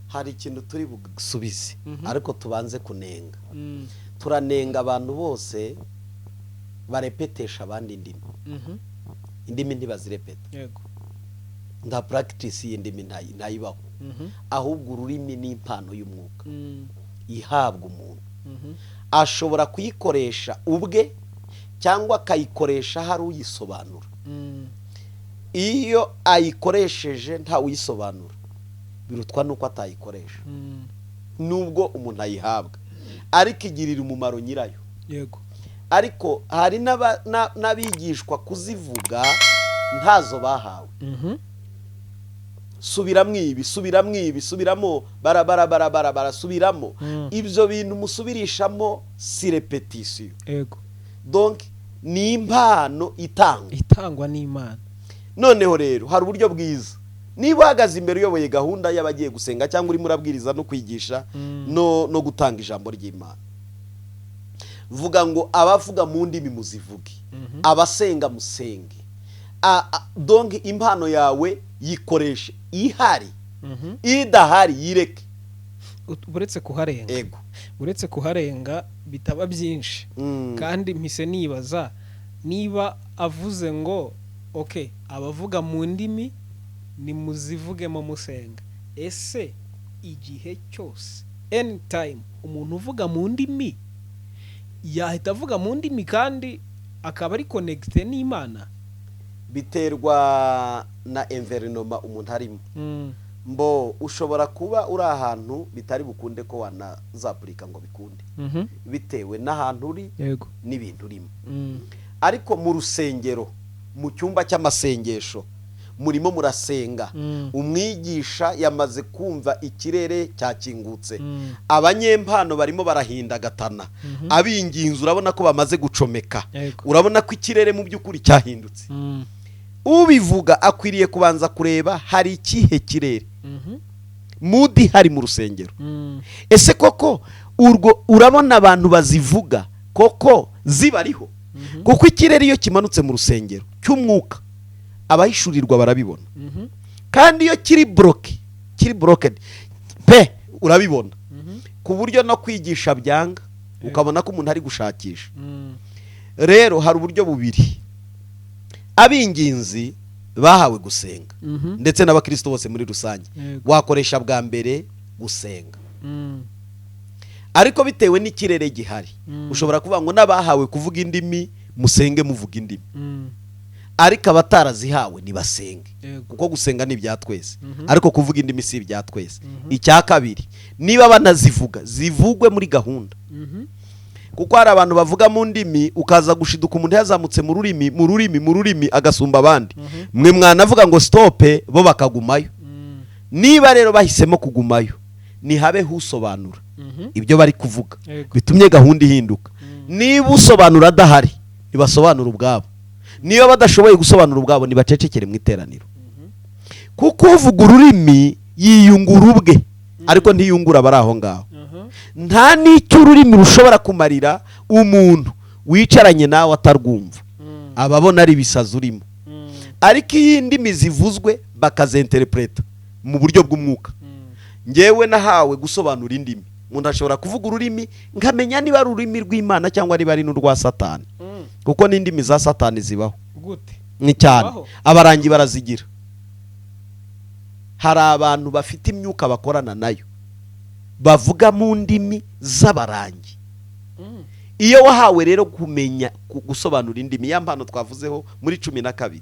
Hari ikintu turi busubize, ariko tubanze kunenga. Turanenga abantu bose barepetesha abandi indimi. Indimi ntibazirepeta. Yego. Nta practice y'indimi ntayibaho. Ahubwo ururimi ni impano y'umwuka ihabwa umuntu. Ashobora kuyikoresha ubwe cyangwa akayikoresha hari uyisobanura. Iyo ayikoresheje nta uyisobanura birutwa nuko atayikoresha. nubwo umuntu ayihabwa ariko igirira umumaro nyirayo. yego. ariko hari n'abigishwa kuzivuga ntazo bahawe. subiramo ibi, subiramo barasubiramo. Ibyo bintu musubirishamo si repetition. yego. Donc ni impano itangwa n'Imana. noneho rero hari uburyo bwiza, niba uhagaze imbere uyoboye gahunda y'abagiye gusenga cyangwa urimo urabwiriza no kwigisha no gutanga ijambo ry'Imana, vuga ngo abavuga mu ndimi muzivuge, abasenga musenge. Donc impano yawe yikoreshe, ihari idahari yireke. Uretse kuharenga, ego, uretse kuharenga bitaba byinshi. kandi mpise nibaza niba avuze ngo okay, abavuga mu ndimi ni muzivugemo musenga, ese igihe cyose anytime umuntu uvuga mu ndimi yahita avuga mu ndimi kandi akaba ari connected n'Imana? Biterwa na environment umuntu arimo. Mbo ushobora kuba uri ahantu bitari bukunde ko wanazapurika ngo bikunde, bitewe n'ahantu uri n'ibintu urimo. Ariko mu rusengero, mu cyumba cy'amasengesho, murimo murasenga, umwigisha yamaze kumva ikirere cyakingutse, abanyempano barimo barahindagatana, abinginzi urabona ko bamaze gucomeka, urabona ko ikirere mu by'ukuri cyahindutse. Ubivuga akwiriye kubanza kureba hari ikihe kirere, mudi hari mu rusengero. Ese koko urabona abantu bazivuga koko zibariho? Kuko ikirere iyo kimanutse mu rusengero cy'umwuka abahishurirwa barabibona, kandi iyo kiri blocked pe urabibona, ku buryo no kwigisha byanga, ukabona ko umuntu ari gushakisha. Rero hari uburyo bubiri abinginzi bahawe gusenga, ndetse n'abakristo bose muri rusange. Wakoresha bwa mbere gusenga, ariko bitewe n'ikirere gihari ushobora kuvuga ngo n'abahawe kuvuga indimi musenge muvuga indimi, ariko abatarazihawe nibasenge, kuko gusenga ni ibya twese, ariko kuvuga indimi si ibya twese. Icya kabiri, niba banazivuga zivugwe muri gahunda, kuko hari abantu bavuga mu ndimi ukaza gushiduka umuntu yazamutse mu rurimi agasumba abandi. Mwe mwanavuga ngo stope, bo bakagumayo. Niba rero bahisemo kugumayo, nihabeho usobanura ibyo bari kuvuga, bitumye gahunda ihinduka. Niba usobanura adahari, nibasobanura ubwabo. Niba badashoboye gusobanura ubwabo, nibacecekere mu iteraniro. Kuko uvuga ururimi yiyungura ubwe, ariko ntiyungura abari aho ngaho. Nta n'icyo ururimi rushobora kumarira umuntu wicaranye nawe atarwumva, ababona ari ibisazi urimo. Ariko iyo indimi zivuzwe bakazinterpreta mu buryo bw'umwuka. Ngewe nahawe gusobanura indimi, umuntu ashobora kuvuga ururimi nkamenya niba ari ururimi rw'Imana cyangwa niba ari n'urwa Satani, kuko n'indimi za Satani zibaho. Gute? Ni cyane abarangi barazigira. Hari abantu bafite imyuka bakorana nayo bavuga mu ndimi z'abarangi. Iyo wahawe rero kumenya gusobanura indimi, ya mpano twavuzeho muri 12,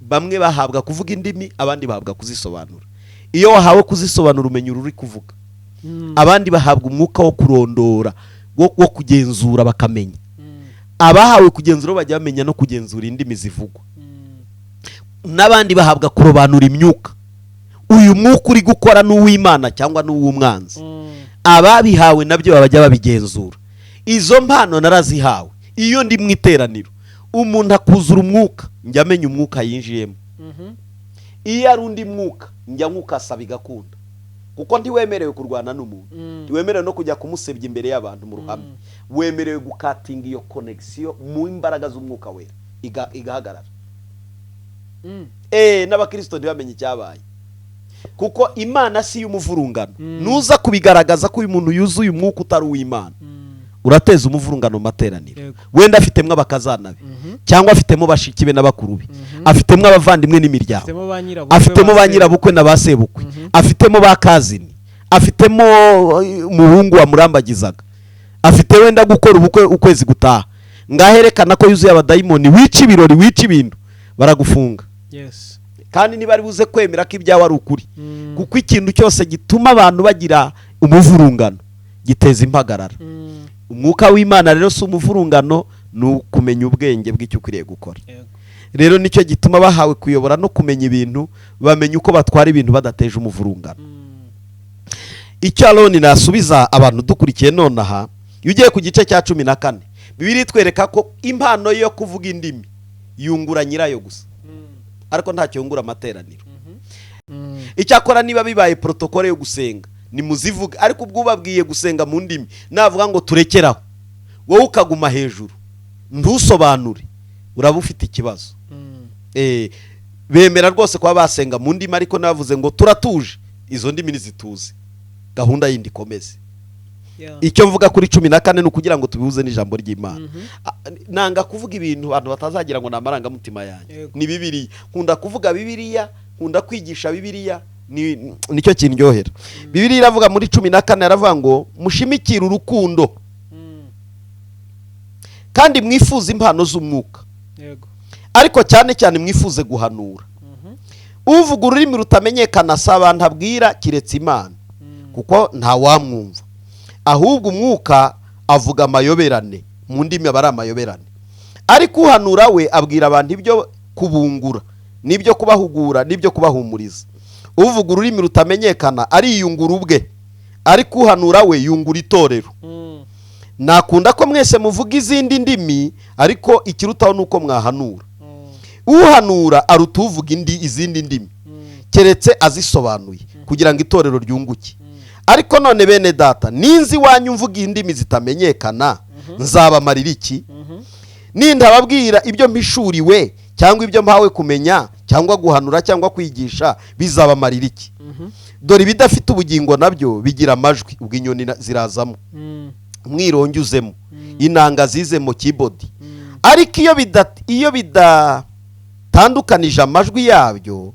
bamwe bahabwa kuvuga indimi, abandi bahabwa kuzisobanura. Iyo wahawe kuzisobanura umenya ururi kuvuga, abandi bahabwa umwuka wo kurondora, wo kugenzura bakamenya. Abahawe kugenzura bajya bamenya no kugenzura indimi zivugwa. N'abandi bahabwa kurobanura imyuka, uyu mwuka uri gukora n'uw'Imana cyangwa n'uw'umwanzi. Ababihawe nabyo babajya babigenzura. Izo mpano narazihawe. Iyo ndi mu iteraniro umuntu akuzura umwuka, njya amenya umwuka yinjiyemo. Iyo ari undi mwuka njya mwuka asaba igakunda, kuko ntiwemerewe kurwana n'umuntu, ntiwemerewe no kujya kumusebya imbere y'abantu mu ruhame. Wemerewe gukatinga iyo connection mu imbaraga z'umwuka wera igahagarara. N'abakristo ntibamenye icyabaye, kuko Imana si y'umuvurungano. Nuza kubigaragaza ko uyu muntu yuzuye umwuka utari uw'Imana, urateza umuvurungano mu materaniro. Wenda afitemo abakazana be, cyangwa afitemo bashiki be n'abakuru be, afitemo abavandimwe n'imiryango, afitemo ba nyirabukwe na ba sebukwe, afitemo ba kazini, afitemo umuhungu wamurambagizaga, afite wenda gukora ubukwe ukwezi gutaha. Ngaherekana ko yuzuye abadayimoni, wica ibirori, wica ibintu, baragufunga. Kandi niba ari buze kwemera ko ibyawe ari ukuri, kuko ikintu cyose gituma abantu bagira umuvurungano giteza impagarara. Umwuka w'Imana rero si umuvurungano, ni ukumenya ubwenge bw'icyo ukwiriye gukora. Rero nicyo gituma bahawe kuyobora no kumenya ibintu, bamenya uko batwara ibintu badateje umuvurungano. Icyo Aroni nasubiza abantu dukurikiye nonaha, iyo ugiye ku gice cya 14 Bibiliya itwereka ko impano yo kuvuga indimi yungura nyirayo gusa, ariko ntacyo yungura amateraniro. Icyakora niba bibaye protokole yo gusenga ni muzivuga, ariko ubwo babwiye gusenga mu ndimi navuga ngo turekeraho, wowe ukaguma hejuru ntusobanure, uraba ufite ikibazo. Bemera rwose kwa basenga mu ndimi, ariko navuze ngo turatuje, izo ndimi nizituze, gahunda yindi komeze. Icyo mvuga kuri 14 ni kugira ngo tubihuze n'ijambo ry'Imana. Nanga kuvuga ibintu abantu batazagira ngo namaranga mutima yanjye. Ni Bibiliya, nkunda kuvuga Bibiliya, nkunda kwigisha Bibiliya, nicyo kindyohera. Bibiliya iravuga muri 14 aravuga ngo mushimikire urukundo kandi mwifuze impano z'umwuka, ariko cyane cyane mwifuze guhanura. Uvuga ururimi rutamenyekana saba ntabwira kiretse Imana, kuko nta wamwumva. Ahubwo umwuka avuga amayoberane, mu ndimi aba ari amayoberane. Ariko uhanura we abwira abantu ibyo kubungura, n'ibyo kubahugura, n'ibyo kubahumuriza. Uvuga ururimi rutamenyekana ariyungura ubwe, ariko uhanura we yungura itorero. Nakunda ko mwese muvuga izindi ndimi, ariko ikirutaho nuko mwahanura. Uhanura aruta uvuga izindi ndimi, keretse azisobanuye kugira ngo itorero ryunguke. Ariko none bene data, ninzi wanyu mvuga indimi zitamenyekana, nzabamarira iki? Nindababwira ibyo mpishuriwe cyangwa ibyo mpawe kumenya cyangwa guhanura cyangwa kwigisha, bizabamarira iki? Dore ibidafite ubugingo nabyo bigira amajwi, ubwo inyoni zirazamo, umwirongi uzemo, inanga zizemo keyboard. Ariko iyo bidatandukanije amajwi yabyo,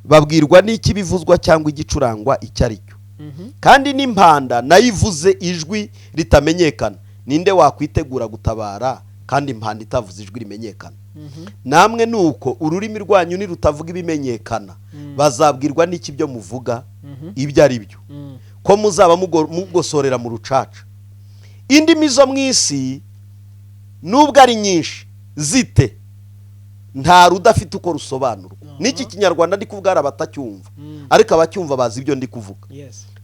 babwirwa n'iki bivuzwa cyangwa igicurangwa icyo ari cyo. Kandi n'impanda nayivuze ijwi ritamenyekana, ninde wakwitegura gutabara kandi impanda itavuze ijwi rimenyekana? Namwe nuko ururimi rwanyu ni rutavuga ibimenyekana, bazabwirwa n'iki byo muvuga ibyo ari byo, ko muzaba mugosorera mu rucaca. Indimi zo mw'isi nubwo ari nyinshi zite, nta rudafite uko rusobanurwa. Niki kinyarwanda ndi kuvuga ari abatacyumva, ariko abacyumva bazi ibyo ndi kuvuga.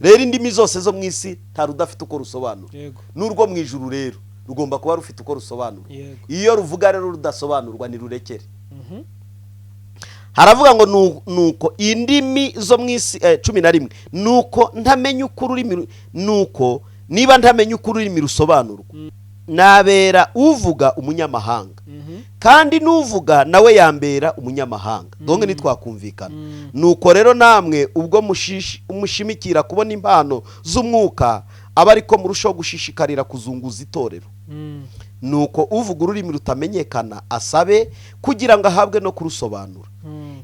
Rero indimi zose zo mw'isi nta rudafite uko rusobanura. N'urwo mu ijuru rero rugomba kuba rufite uko rusobanura. Iyo ruvuga rero rudasobanurwa ni rurekere. Haravuga ngo nuko indimi zo mw'isi 11, nuko ntamenye uko ururimi, nuko niba ntamenye uko ururimi rusobanurwa, nabera uvuga umunyamahanga, kandi nuvuga nawe yambera umunyamahanga. Donge nitwakumvikana. Nuko rero namwe ubwo umushimikira kubona impano z'umwuka, aba ariko murushaho gushishikarira kuzunguza itorero. Nuko uvuga ururimi rutamenyekana asabe kugira ngo ahabwe no kurusobanura.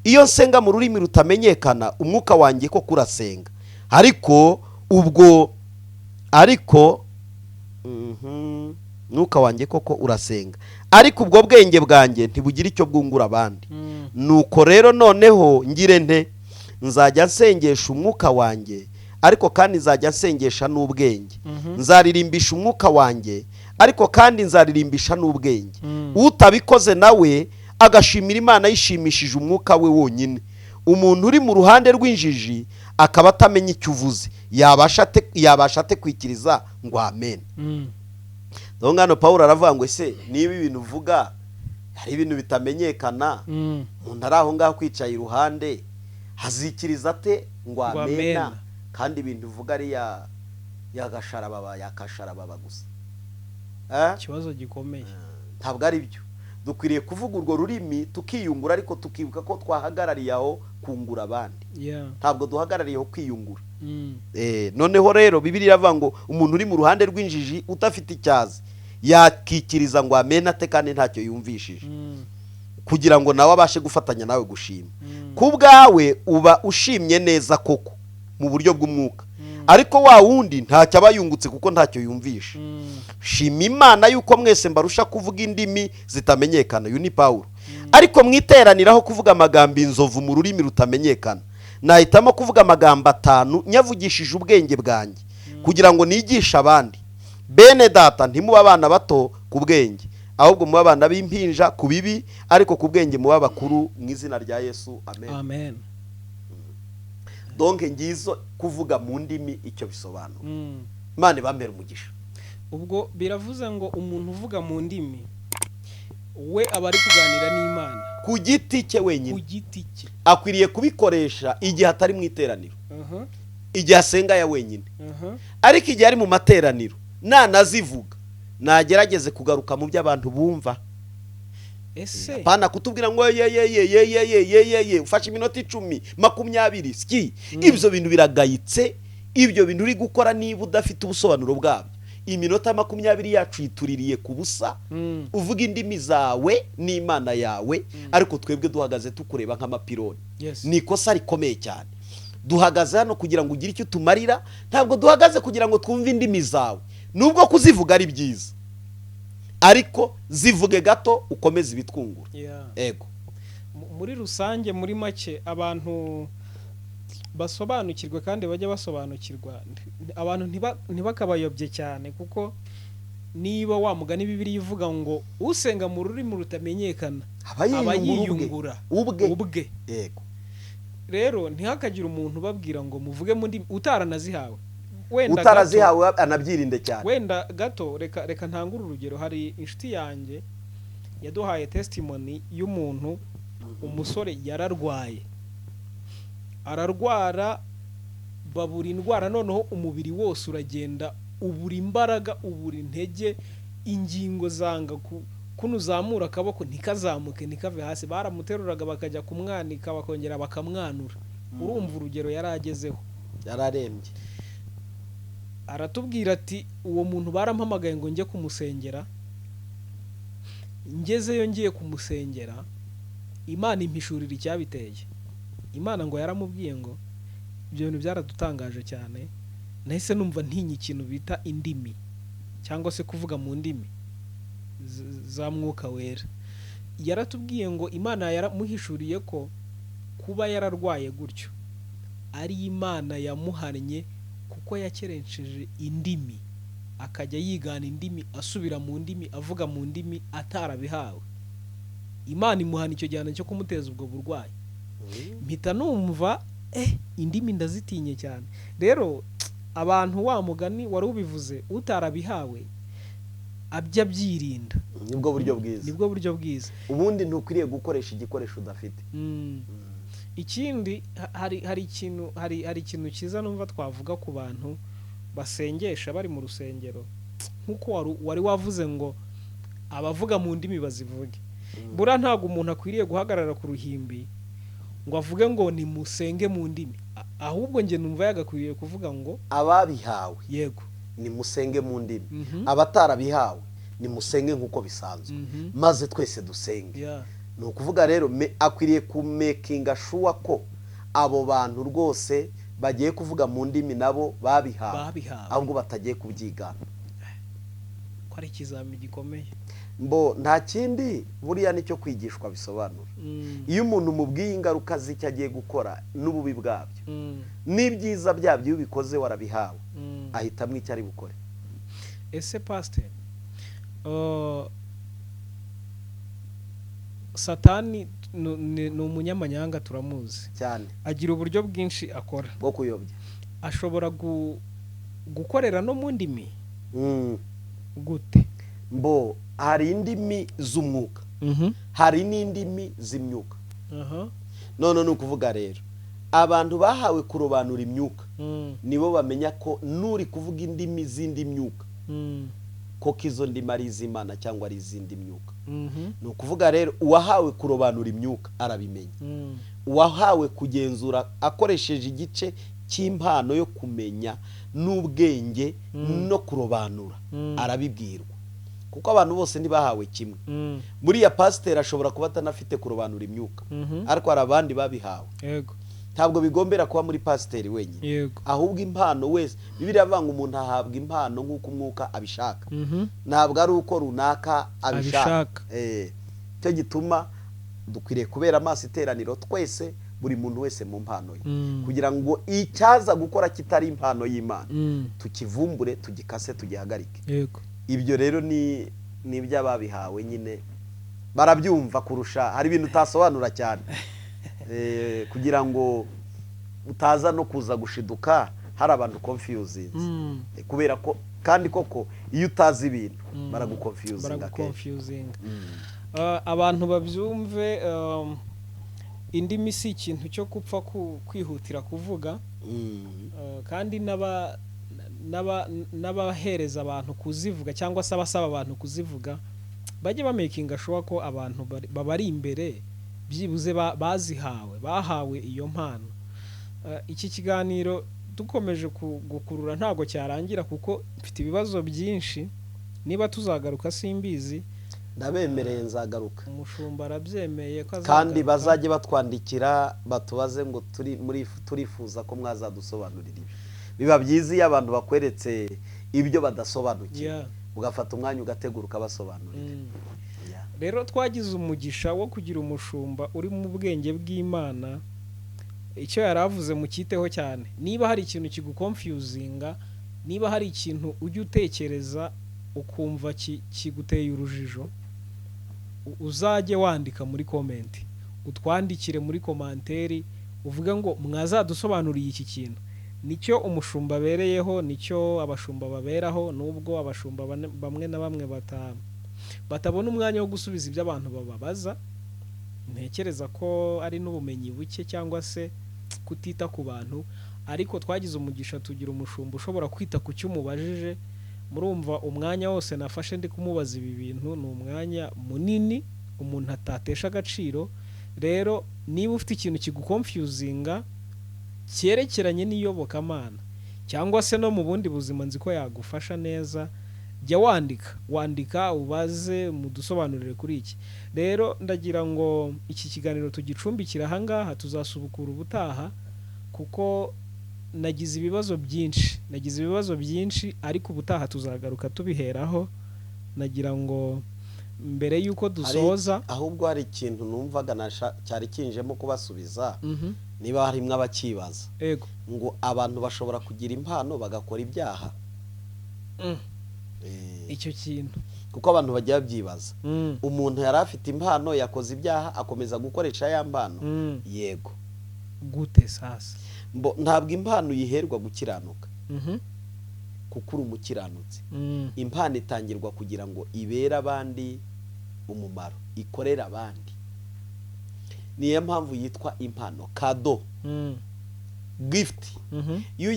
Iyo nsenga mu rurimi rutamenyekana, umwuka wanjye ko kurasenga, ariko nuka wanjye koko urasenga, ariko ubwo bwenge bwanjye ntibugira icyo bwungura abandi. Nuko rero noneho ngire nte, nzajya nsengesha umwuka wanjye, ariko kandi nzajya nsengesha n'ubwenge. Nzaririmbisha umwuka wanjye, ariko kandi nzaririmbisha n'ubwenge. Utabikoze nawe agashimira Imana yishimishije umwuka we wonyine. Umuntu uri mu ruhande rw'injiji akaba atamenya icyo uvuze, yabasha ate kwikiriza ngo amen? Ngano Paulo aravuga ngo ese niba ibintu uvuga hari ibintu bitamenyekana, umuntu ari aho ngaho kwicaye iruhande, hazikiriza ate ngo amena? Kandi ibintu uvuga ari yakasharababa gusa. Ikibazo gikomeye. Ntabwo ari byo. Dukwiriye kuvuga urwo rurimi tukiyungura, ariko tukibuka ko twahagarariye aho kungura abandi. Ntabwo duhagarariye aho kwiyungura. Noneho rero Bibiliya iravuga ngo umuntu uri mu ruhande rw'injiji udafite icyazi yakikiriza ngo amen ate kandi ntacyo yumvishije, kugira ngo nawe abashe gufatanya nawe gushima. Kubwawe uba ushimye neza koko mu buryo bw'umwuka, ariko wa wundi ntacyo aba yungutse kuko ntacyo yumvisha. Shima Imana yuko mwese mbarusha kuvuga indimi zitamenyekana. Uyu ni Paulo. Ariko mwiteraniraho kuvuga amagambo inzovu mu rurimi rutamenyekana. Nahitamo kuvuga amagambo 5 nyavugishije ubwenge bwanjye, kugira ngo nigishe abandi. Bene data, ntimuba abana bato ku bwenge, ahubwo muba abana b'impinja ku bibi, ariko ku bwenge muba bakuru mu izina rya Yesu. Amen. Amen. Donc ngizo kuvuga mu ndimi icyo bisobanura. Imana ibambere umugisha. Ubwo biravuze ngo umuntu uvuga mu ndimi we aba ari kuganira n'Imana ku giti cye wenyine, ku giti cye. akwiriye kubikoresha igihe atari mu iteraniro, igihe asenga ya wenyine. Ariko igihe ari mu materaniro nanazivuga, nagerageze kugaruka mu byo abantu bumva. Ese pana kutubwira ngo ye ufashe iminota 10 20 ski, ibyo bintu biragayitse. Ibyo bintu uri gukora niba udafite ubusobanuro bwabyo, iminota 20 yacu yituririye ku busa. Uvuga indimi zawe n'Imana yawe, ariko twebwe duhagaze tukureba nk'amapironi. Ni ikosa rikomeye cyane. Duhagaze hano kugira ngo ugire icyo tumarira, ntabwo duhagaze kugira ngo twumve indimi zawe. Nubwo kuzivuga ari byiza, ariko zivuge gato ukomeze ibitwungura. Ego. Muri rusange, muri make, abantu basobanukirwe kandi bajya basobanukirwa, abantu ntibakabayobye cyane, kuko niba wa mugani Bibiliya ivuga ngo usenga mu rurimi rutamenyekana aba yiyungura ubwe. Ego. Rero ntihakagire umuntu babwira ngo muvuge mu ndimi utaranazihawe. Utarazihawe anabyirinde cyane. Wenda gato reka ntangure urugero. Hari inshuti yanjye yaduhaye testimony y'umuntu, umusore yararwaye, ararwara, babura indwara, noneho umubiri wose uragenda, ubura imbaraga, ubura intege, ingingo zanga kunuzamura akaboko ntikazamuke ntikave hasi. Baramuteruraga bakajya kumwanika bakongera bakamwanura. Urumva urugero yaragezeho, yararembye. Aratubwira ati uwo muntu barampamagaye ngo njye kumusengera. Ngezeyo ngiye kumusengera, Imana impishurira icyabiteye. Imana ngo yaramubwiye ngo ibyo bintu byaradutangaje cyane. Nahise numva ntinyi ikintu bita indimi, cyangwa se kuvuga mu ndimi za Mwuka Wera. Yaratubwiye ngo Imana yaramuhishuriye ko kuba yararwaye gutyo ari Imana yamuhannye, kuko yakerenceje indimi, akajya yigana indimi, asubira mu ndimi, avuga mu ndimi atarabihawe. Imana imuhana icyo gihano cyo kumuteza ubwo burwayi. Mpita numva indimi ndazitinye cyane. Rero abantu wa mugani wari ubivuze, utarabihawe abya byirinda. Nibwo buryo bwiza. Ubundi ntukwiriye gukoresha igikoresho udafite. Ikindi, hari ikintu cyiza numva twavuga ku bantu basengesha bari mu rusengero, nkuko wari wavuze ngo abavuga mu ndimi bazivuge. Bura ntago umuntu akwiriye guhagarara ku ruhimbi ngo avuge ngo ni musenge mu ndimi, ahubwo nge numva yagakwiriye kuvuga ngo ababihawe, yego, ni musenge mu ndimi. Abatarabihawe ni musenge nkuko bisanzwe, maze twese dusenge. Ni ukuvuga rero akwiriye kumekinga shuwa ko abo bantu rwose bagiye kuvuga mu ndimi nabo babihawe, ahubwo batagiye kubyigana. Ko ari ikizami gikomeye. Nta kindi buriya nicyo kwigishwa bisobanura. Iyo umuntu mubwiye ingaruka z'icyo agiye gukora n'ububi bwabyo n'ibyiza byabyo, iyo ubikoze warabihawe, ahitamo icyo ari bukore. Ese pastor, Satani ni umunyamanyanga, turamuzi cyane, agira uburyo bwinshi akora bwo kuyobya. Ashobora gukorera no mu ndimi. Gute? Hari indimi z'umwuka, hari n'indimi z'imyuka. None ni ukuvuga rero abantu bahawe kurobanura imyuka nibo bamenya ko nuri kuvuga indimi z'indi myuka koko izo ndimi ari iz'Imana cyangwa ari izindi myuka. Ni ukuvuga rero uwahawe kurobanura imyuka arabimenya. Uwahawe kugenzura akoresheje igice cy'impano yo kumenya n'ubwenge no kurobanura arabibwirwa, kuko abantu bose ntibahawe kimwe. Buriya pasiteri ashobora kuba atanafite kurobanura imyuka, ariko hari abandi babihawe. Yego. Ntabwo bigombera kuba muri pasiteri wenyine, ahubwo impano wese. Bibiliya ivuga ngo umuntu ahabwa impano nk'uko umwuka abishaka, ntabwo ari uko runaka abishaka. Cyo gituma dukwiriye kubera amaso iteraniro twese buri muntu wese mu mpano ye kugira ngo icyaza gukora kitari impano y'Imana tukivumbure tugikase tugihagarike. Yego. Ibyo rero ni iby'ababihawe nyine barabyumva kurusha, hari ibintu utasobanura cyane kugira ngo utaza no kuza gushiduka hari abantu confusing kubera ko kandi koko iyo utazi ibintu baraguconfusinga abantu babyumve. Indimi si ikintu cyo gupfa kwihutira kuvuga, kandi n'abahereza abantu kuzivuga cyangwa se abasaba abantu kuzivuga bajye bamakinga sure ko abantu babari imbere byibuze bahawe iyo mpano. Iki kiganiro dukomeje gukurura ntabwo cyarangira kuko mfite ibibazo byinshi, niba tuzagaruka simbizi. Ndabemereye nzagaruka. Umushumba arabyemeye ko azagaruka, kandi bazajye batwandikira batubaze ngo turifuza ko mwazadusobanurira ibi. Biba byiza iyo abantu bakweretse ibyo badasobanukiwe ugafata umwanya ugategura ukabasobanurira. Rero twagize umugisha wo kugira umushumba uri mu bwenge bw'Imana. Icyo yaravuze mu cyiteho cyane, niba hari ikintu kiguconfusinga, niba hari ikintu ujya utekereza ukumva kiguteye urujijo, uzajye wandika muri komenti, utwandikire muri komanteri uvuge ngo mwazadusobanuriye iki kintu. Nicyo umushumba abereyeho, nicyo abashumba baberaho, nubwo abashumba bamwe na bamwe batabona umwanya wo gusubiza ibyo abantu bababaza. Ntekereza ko ari n'ubumenyi buke cyangwa se kutita ku bantu, ariko twagize umugisha tugira umushumba ushobora kwita ku cyo umubajije. Murumva umwanya wose nafashe ndi kumubaza ibi bintu ni umwanya munini umuntu atatesha agaciro. Rero niba ufite ikintu kiguconfusinga cyerekeranye n'iyobokamana cyangwa se no mu bundi buzima, nzi ko yagufasha neza, jya wandika ubaze mudusobanurire kuri iki. Rero ndagira ngo iki kiganiro tugicumbikira ahangaha, tuzasubukura ubutaha kuko nagize ibibazo byinshi ariko ubutaha tuzagaruka tubiheraho. Nagira ngo mbere yuko dusoza, ahubwo hari ikintu numvaga cyari kinjemo kubasubiza. Niba harimwe abakibaza ngo abantu bashobora kugira impano bagakora ibyaha, icyo kintu kuko abantu bajya babyibaza. Umuntu yari afite impano yakoze ibyaha akomeza gukoresha ya mpano, yego gute sasa? Ntabwo impano yiherwa gukiranuka kuko uri umukiranutsi. Impano itangirwa kugira ngo ibere abandi umumaro, ikorera abandi. Niyo mpamvu yitwa impano, kado, gift. Iyo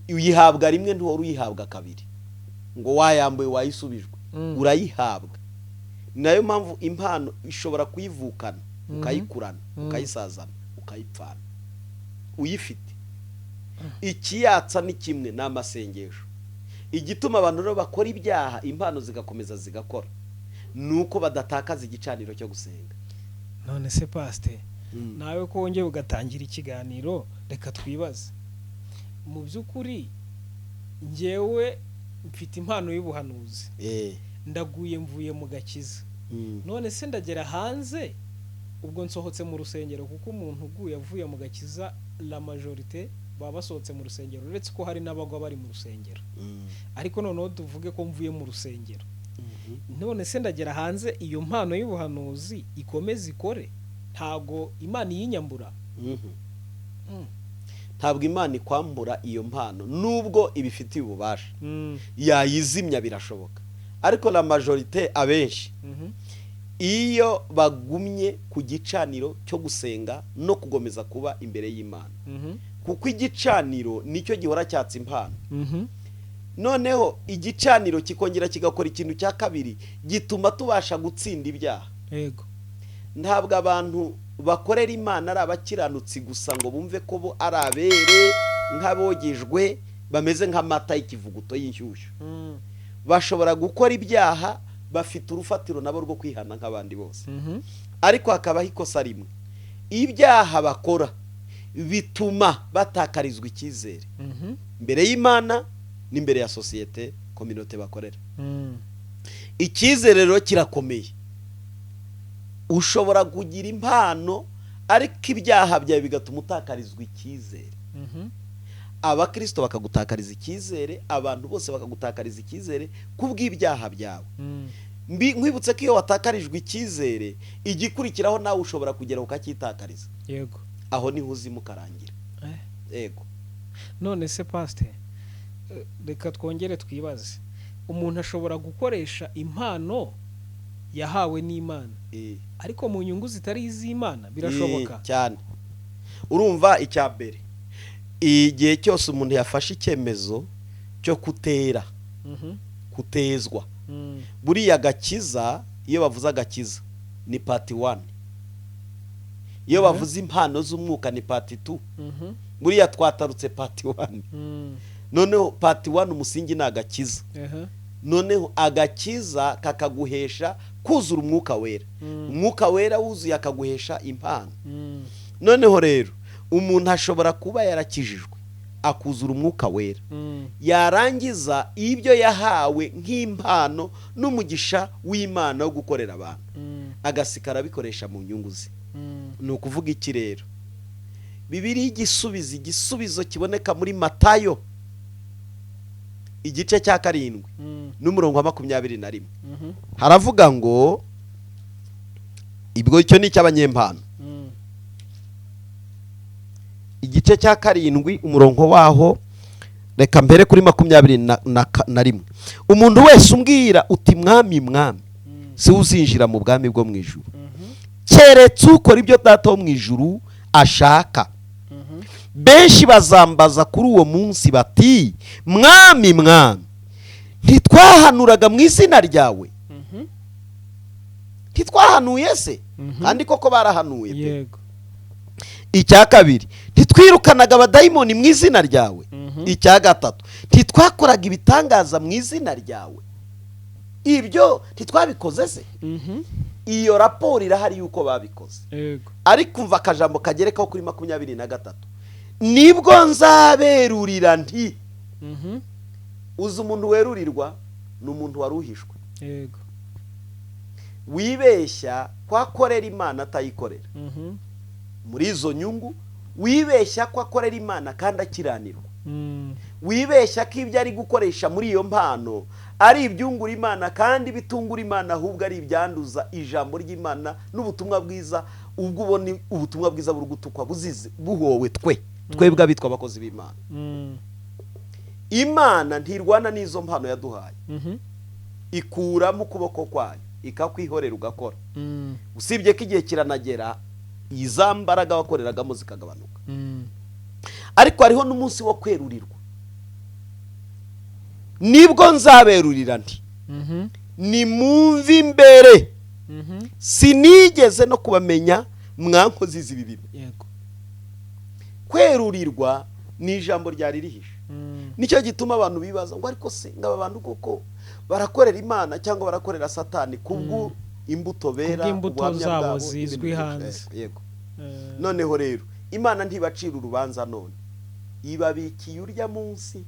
uyihabwa rimwe ntuhora uyihabwa kabiri ngo wayambuye wayisubijwe, urayihabwa. Nayo mpamvu impano ishobora kuyivukana ukayikurana ukayisazana ukayipfana uyifite. Ikiyatsa ni kimwe n'amasengesho. Igituma abantu rero bakora ibyaha impano zigakomeza zigakora nuko badatakaza igicaniro cyo gusenga. None se pastor, nawe ko wongeye ugatangira ikiganiro, reka twibaze. Mu by'ukuri ngewe mfite impano y'ubuhanuzi, ndaguye mvuye mu gakiza, none se ndagera hanze ubwo nsohotse mu rusengero, kuko umuntu uguye avuye mu gakiza la majorité baba basohotse mu rusengero, uretse ko hari n'abagwa bari mu rusengero. Ariko noneho tuvuge ko mvuye mu rusengero, none se ndagera hanze iyo mpano y'ubuhanuzi ikomeza ikore, ntago Imana yinyambura? Ntabwo Imana ikwambura iyo mpano, nubwo ibifitiye ububasha. Yayizimya birashoboka, ariko la majorité abenshi iyo bagumye ku gicaniro cyo gusenga no kugomeza kuba imbere y'Imana, kuko igicaniro nicyo gihora cyatsa impano. Noneho igicaniro kikongera kigakora ikintu cya kabiri gituma tubasha gutsinda ibyaha. Yego. Ntabwo abantu bakorera Imana ari abakiranutsi gusa ngo bumve ko bo ari abere nk'abogejwe bameze nk'amata y'ikivuguto y'inshyushyu. Bashobora gukora ibyaha bafite urufatiro nabo rwo kwihana nk'abandi bose. Ariko hakabaho ikosa rimwe, ibyaha bakora bituma batakarizwa icyizere mbere y'Imana n'imbere ya societe communauté bakorera. Icyizere rero kirakomeye. Ushobora kugira impano ariko ibyaha byawe bigatuma utakarizwa icyizere. Abakristo bakagutakariza icyizere, abantu bose bakagutakariza icyizere kubw'ibyaha byawe. Nkwibutse ko iyo watakarijwe icyizere, igikurikiraho nawe ushobora kugera ukacyitakariza. Yego. Aho niho uzima ukarangira. Yego. None se pastor, reka twongere twibaze, umuntu ashobora gukoresha impano yahawe n'Imana ariko mu nyungu zitari iz'Imana? Birashoboka cyane. Urumva icya mbere, igihe cyose umuntu yafashe icyemezo cyo kutezwa, buriya gakiza, iyo bavuze agakiza ni part 1, iyo bavuze impano z'umwuka ni part 2. Buriya twatarutse part 1. Noneho part 1 umusingi ni agakiza. Noneho agakiza kakaguhesha kuzura umwuka wera. Umwuka wera wuzuye akaguhesha impano. Noneho rero umuntu ashobora kuba yarakijijwe akuzura umwuka wera, yarangiza ibyo yahawe nk'impano n'umugisha w'Imana wo gukorera abantu, agasikara bikoresha mu nyungu ze. Ni ukuvuga iki rero? Bibiliya igisubizo kiboneka muri Matayo igice cya 7 n'umurongo wa 21. Haravuga ngo, ibwo icyo ni cy'abanyempano. Igice cya 7 umurongo waho, reka mbere kuri 21. Umuntu wese umbwira uti mwami mwami, si uzinjira mu bwami bwo mu ijuru, keretse ukora ibyo Data wo mu ijuru ashaka. Benshi bazambaza kuri uwo munsi bati, mwami mwami, ntitwahanuraga mu izina ryawe? Ntitwahanuye se? Kandi koko barahanuye pe. Yego. Icya kabiri, ntitwirukanaga abadayimoni mu izina ryawe? Icya gatatu, ntitwakoraga ibitangaza mu izina ryawe? Ibyo ntitwabikoze se? Iyo raporo irahari yuko babikoze. Yego. Ariko umva akajambo kagerekaho kuri 23, nibwo nzaberurira nti. Uzi umuntu werurirwa ni umuntu waruhishwe. Yego. Wibeshya kwakorera Imana atayikorera. Muri izo nyungu wibeshya kwakorera Imana kandi akiranirwa. Wibeshya ko ibyo ari gukoresha muri iyo mpano ari ibyungura Imana kandi bitungura Imana, ahubwo ari ibyanduza ijambo ry'Imana n'ubutumwa bwiza. Ubwo ubona ubutumwa bwiza buri gutukwa buhowe twebwe abitwa abakozi b'Imana. Imana ntirwana n'izo mpano yaduhaye, ikura mu kuboko kwayo ikakwihorera ugakora. Usibye ko igihe kiranagera izambaraga wakoreragamo zikagabanuka. Ariko hariho n'umunsi wo kwerurirwa, nibwo nzaberurira nti nimumve imbere, sinigeze no kubamenya mwankozi z'ibi bibi. Yego. Kwerurirwa ni ijambo ryari rihishe. Nicyo gituma abantu bibaza ngo ariko se ngaba abantu koko barakorera Imana cyangwa barakorera Satani kubwo imbuto bera, imbuto zabo zizwi hanze. Yego. Noneho rero Imana ntibacira urubanza none, ibabikiye urya munsi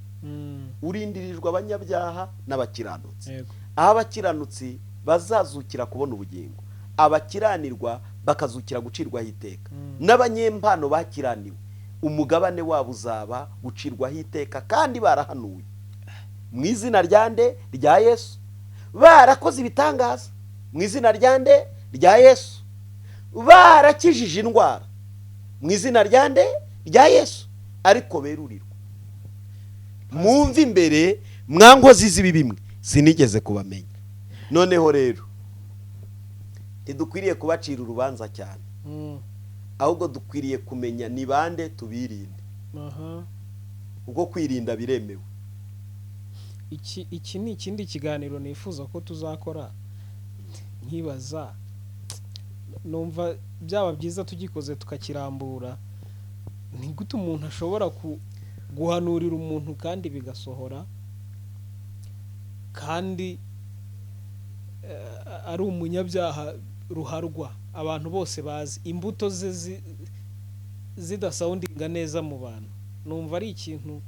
urindirijwe abanyabyaha n'abakiranutsi. Aho abakiranutsi bazazukira kubona ubugingo, abakiranirwa bakazukira gucirwaho iteka. N'abanyempano bakiraniwe umugabane wabo uzaba gucirwaho iteka, kandi barahanuye mu izina ryande rya Yesu, barakoze ibitangaza mu izina ryande rya Yesu, barakijije indwara mu izina ryande rya Yesu, ariko berurirwa. Mwumve imbere mwankozi z'ibi bimwe, sinigeze kubamenya. Noneho rero ntidukwiriye kubacira urubanza cyane, ahubwo dukwiriye kumenya ni bande tubirinde. Kuko kwirinda biremewe. Iki ni ikindi kiganiro nifuza ko tuzakora, nkibaza numva byaba byiza tugikoze tukakirambura. Ni gute umuntu ashobora guhanurira umuntu kandi bigasohora, kandi ari umunyabyaha ruharwa, abantu bose bazi, imbuto ze zidasawundinga neza mu bantu? Numva ari ikintu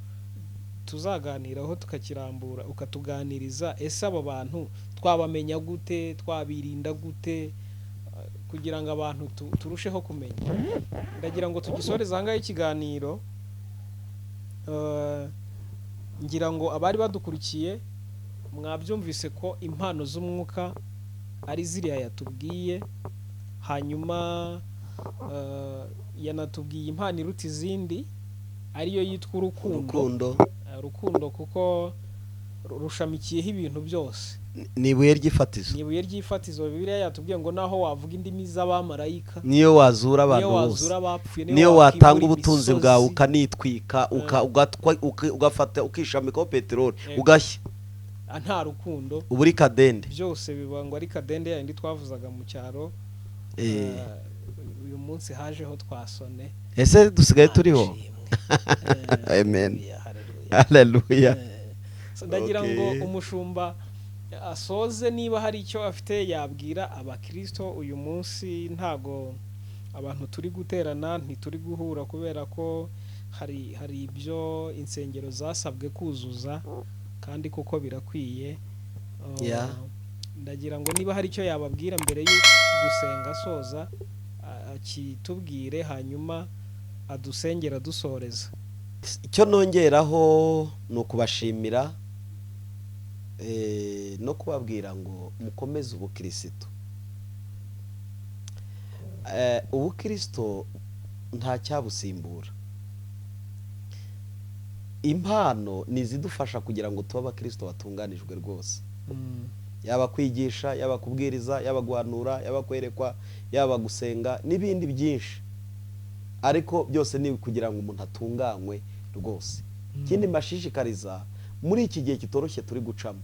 tuzaganiraho tukakirambura, ukatuganiriza ese abo bantu twabamenya gute, twabirinda gute, kugira ngo abantu turusheho kumenya. Ndagira ngo tugisoreze ahangaha ikiganiro, ngira ngo abari badukurikiye mwabyumvise ko impano z'umwuka ari ziriya yatubwiye, hanyuma yanatubwiye impano iruta izindi ariyo yitwa urukundo kuko rushamikiyeho ibintu byose. ni ibuye ry'ifatizo. Bibiliya yatubwiye ngo naho wavuga indimi z'abamarayika, niyo wazura abantu bose, niyo watanga ubutunzi bwawe ukanitwika ugafata ukishamikaho peteroli ugashya, nta rukundo uba uri kadende. byose biba ngo ari kadende yandi twavuzaga mu cyaro. Uyu munsi hajeho twasone, ese dusigaye turiho. Amen, haleluya. Ndagira ngo umushumba asoze, niba hari icyo afite yabwira abakristo uyu munsi. Ntago abantu turi guterana, ntituri guhura kubera ko hari ibyo insengero zasabwe kuzuza, kandi kuko birakwiye. Ndagira ngo niba hari icyo yababwira mbere yo gusenga asoza, akitubwire, hanyuma adusengera dusoreza. Icyo nongeraho ni ukubashimira no kubabwira ngo mukomeze ubukristo. Ubukristo nta cyabusimbura. Impano ni izidufasha kugira ngo tube abakristo batunganijwe rwose, yaba kwigisha, yaba kubwiriza, yaba guhanura, yaba kwerekwa, yaba gusenga n'ibindi byinshi, ariko byose ni kugira ngo umuntu atunganywe rwose. Ikindi mbashishikariza muri iki gihe kitoroshye turi gucamo,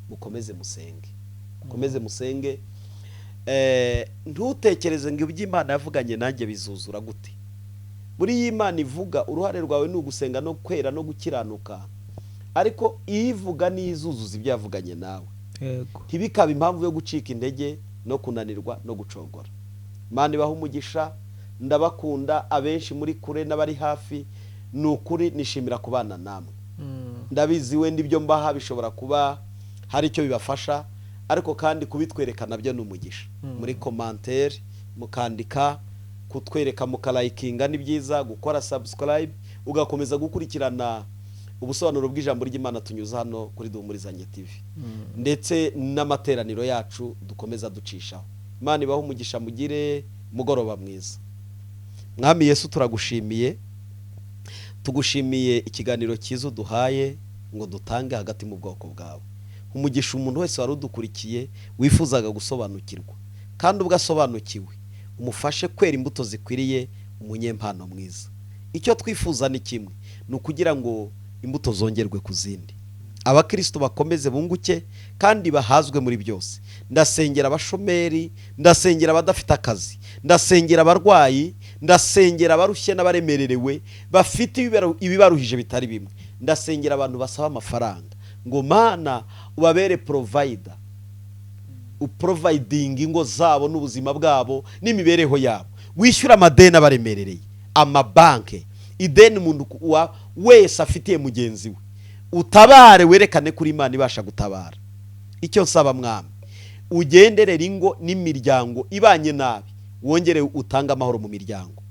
mukomeze musenge, ntutekereze ngo iby'Imana yavuganye nanjye bizuzura gute. Buri y'Imana ivuga, uruhare rwawe ni ugusenga no kwera no gukiranuka, ariko ivuga n'izuzuza ibyo yavuganye nawe, ntibikabe impamvu yo gucika intege no kunanirwa no gucogora. Imana ibaha umugisha, ndabakunda abenshi muri kure n'abari hafi. Ni ukuri nishimira kubana namwe, ndabizi wenda ibyo mbaha bishobora kuba hari icyo bibafasha, ariko kandi kubitwereka nabyo ni umugisha. Muri commentaire mukandika, kutwereka mukalayikinga ni byiza, gukora subscribe, ugakomeza gukurikirana ubusobanuro bw'ijambo ry'Imana tunyuza hano kuri Duhumurizanye TV, ndetse n'amateraniro yacu dukomeza ducishaho. Imana ibaho umugisha, mugire mugoroba mwiza. Mwami Yesu turagushimiye, tugushimiye ikiganiro cyiza duhaye ngo dutange hagati mu bwoko bwawe. Umugisha umuntu wese wari udukurikiye wifuzaga gusobanukirwa, kandi ubwo asobanukiwe umufashe kwera imbuto zikwiriye umunyempano mwiza. Icyo twifuza ni kimwe, ni ukugira ngo imbuto zongerwe ku zindi, abakristo bakomeze bunguke kandi bahazwe muri byose. Ndasengera abashomeri, ndasengera abadafite akazi, ndasengera abarwayi, ndasengera abarushye n'abaremererewe bafite ibibaruhije bitari bimwe, ndasengera abantu basaba amafaranga, ngo Mana ubabere provider, uproviding ingo zabo n'ubuzima bwabo n'imibereho yabo, wishyura amadeni abaremerereye, amabanke, ideni umuntu wese afitiye mugenzi we, utabare werekane kuri Imana ibasha gutabara. Icyo nsaba Mwami, ugenderera ingo n'imiryango ibanye nabi, wongere utanga amahoro mu miryango,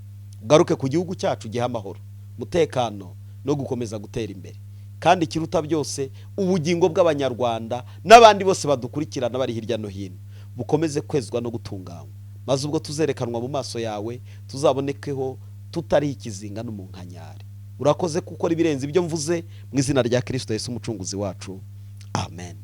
ugaruke ku gihugu cyacu giha amahoro, mutekano no gukomeza gutera imbere, kandi kiruta byose ubugingo bw'abanyarwanda n'abandi bose badukurikirana bari hirya no hino bukomeze kwezwa no gutunganywa, maze ubwo tuzerekanwa mu maso yawe tuzabonekeho tutari ikizinga n'umunkanyari. Urakoze kuko ibirenze ibyo mvuze, mu izina rya Kristo Yesu umucunguzi wacu, amen.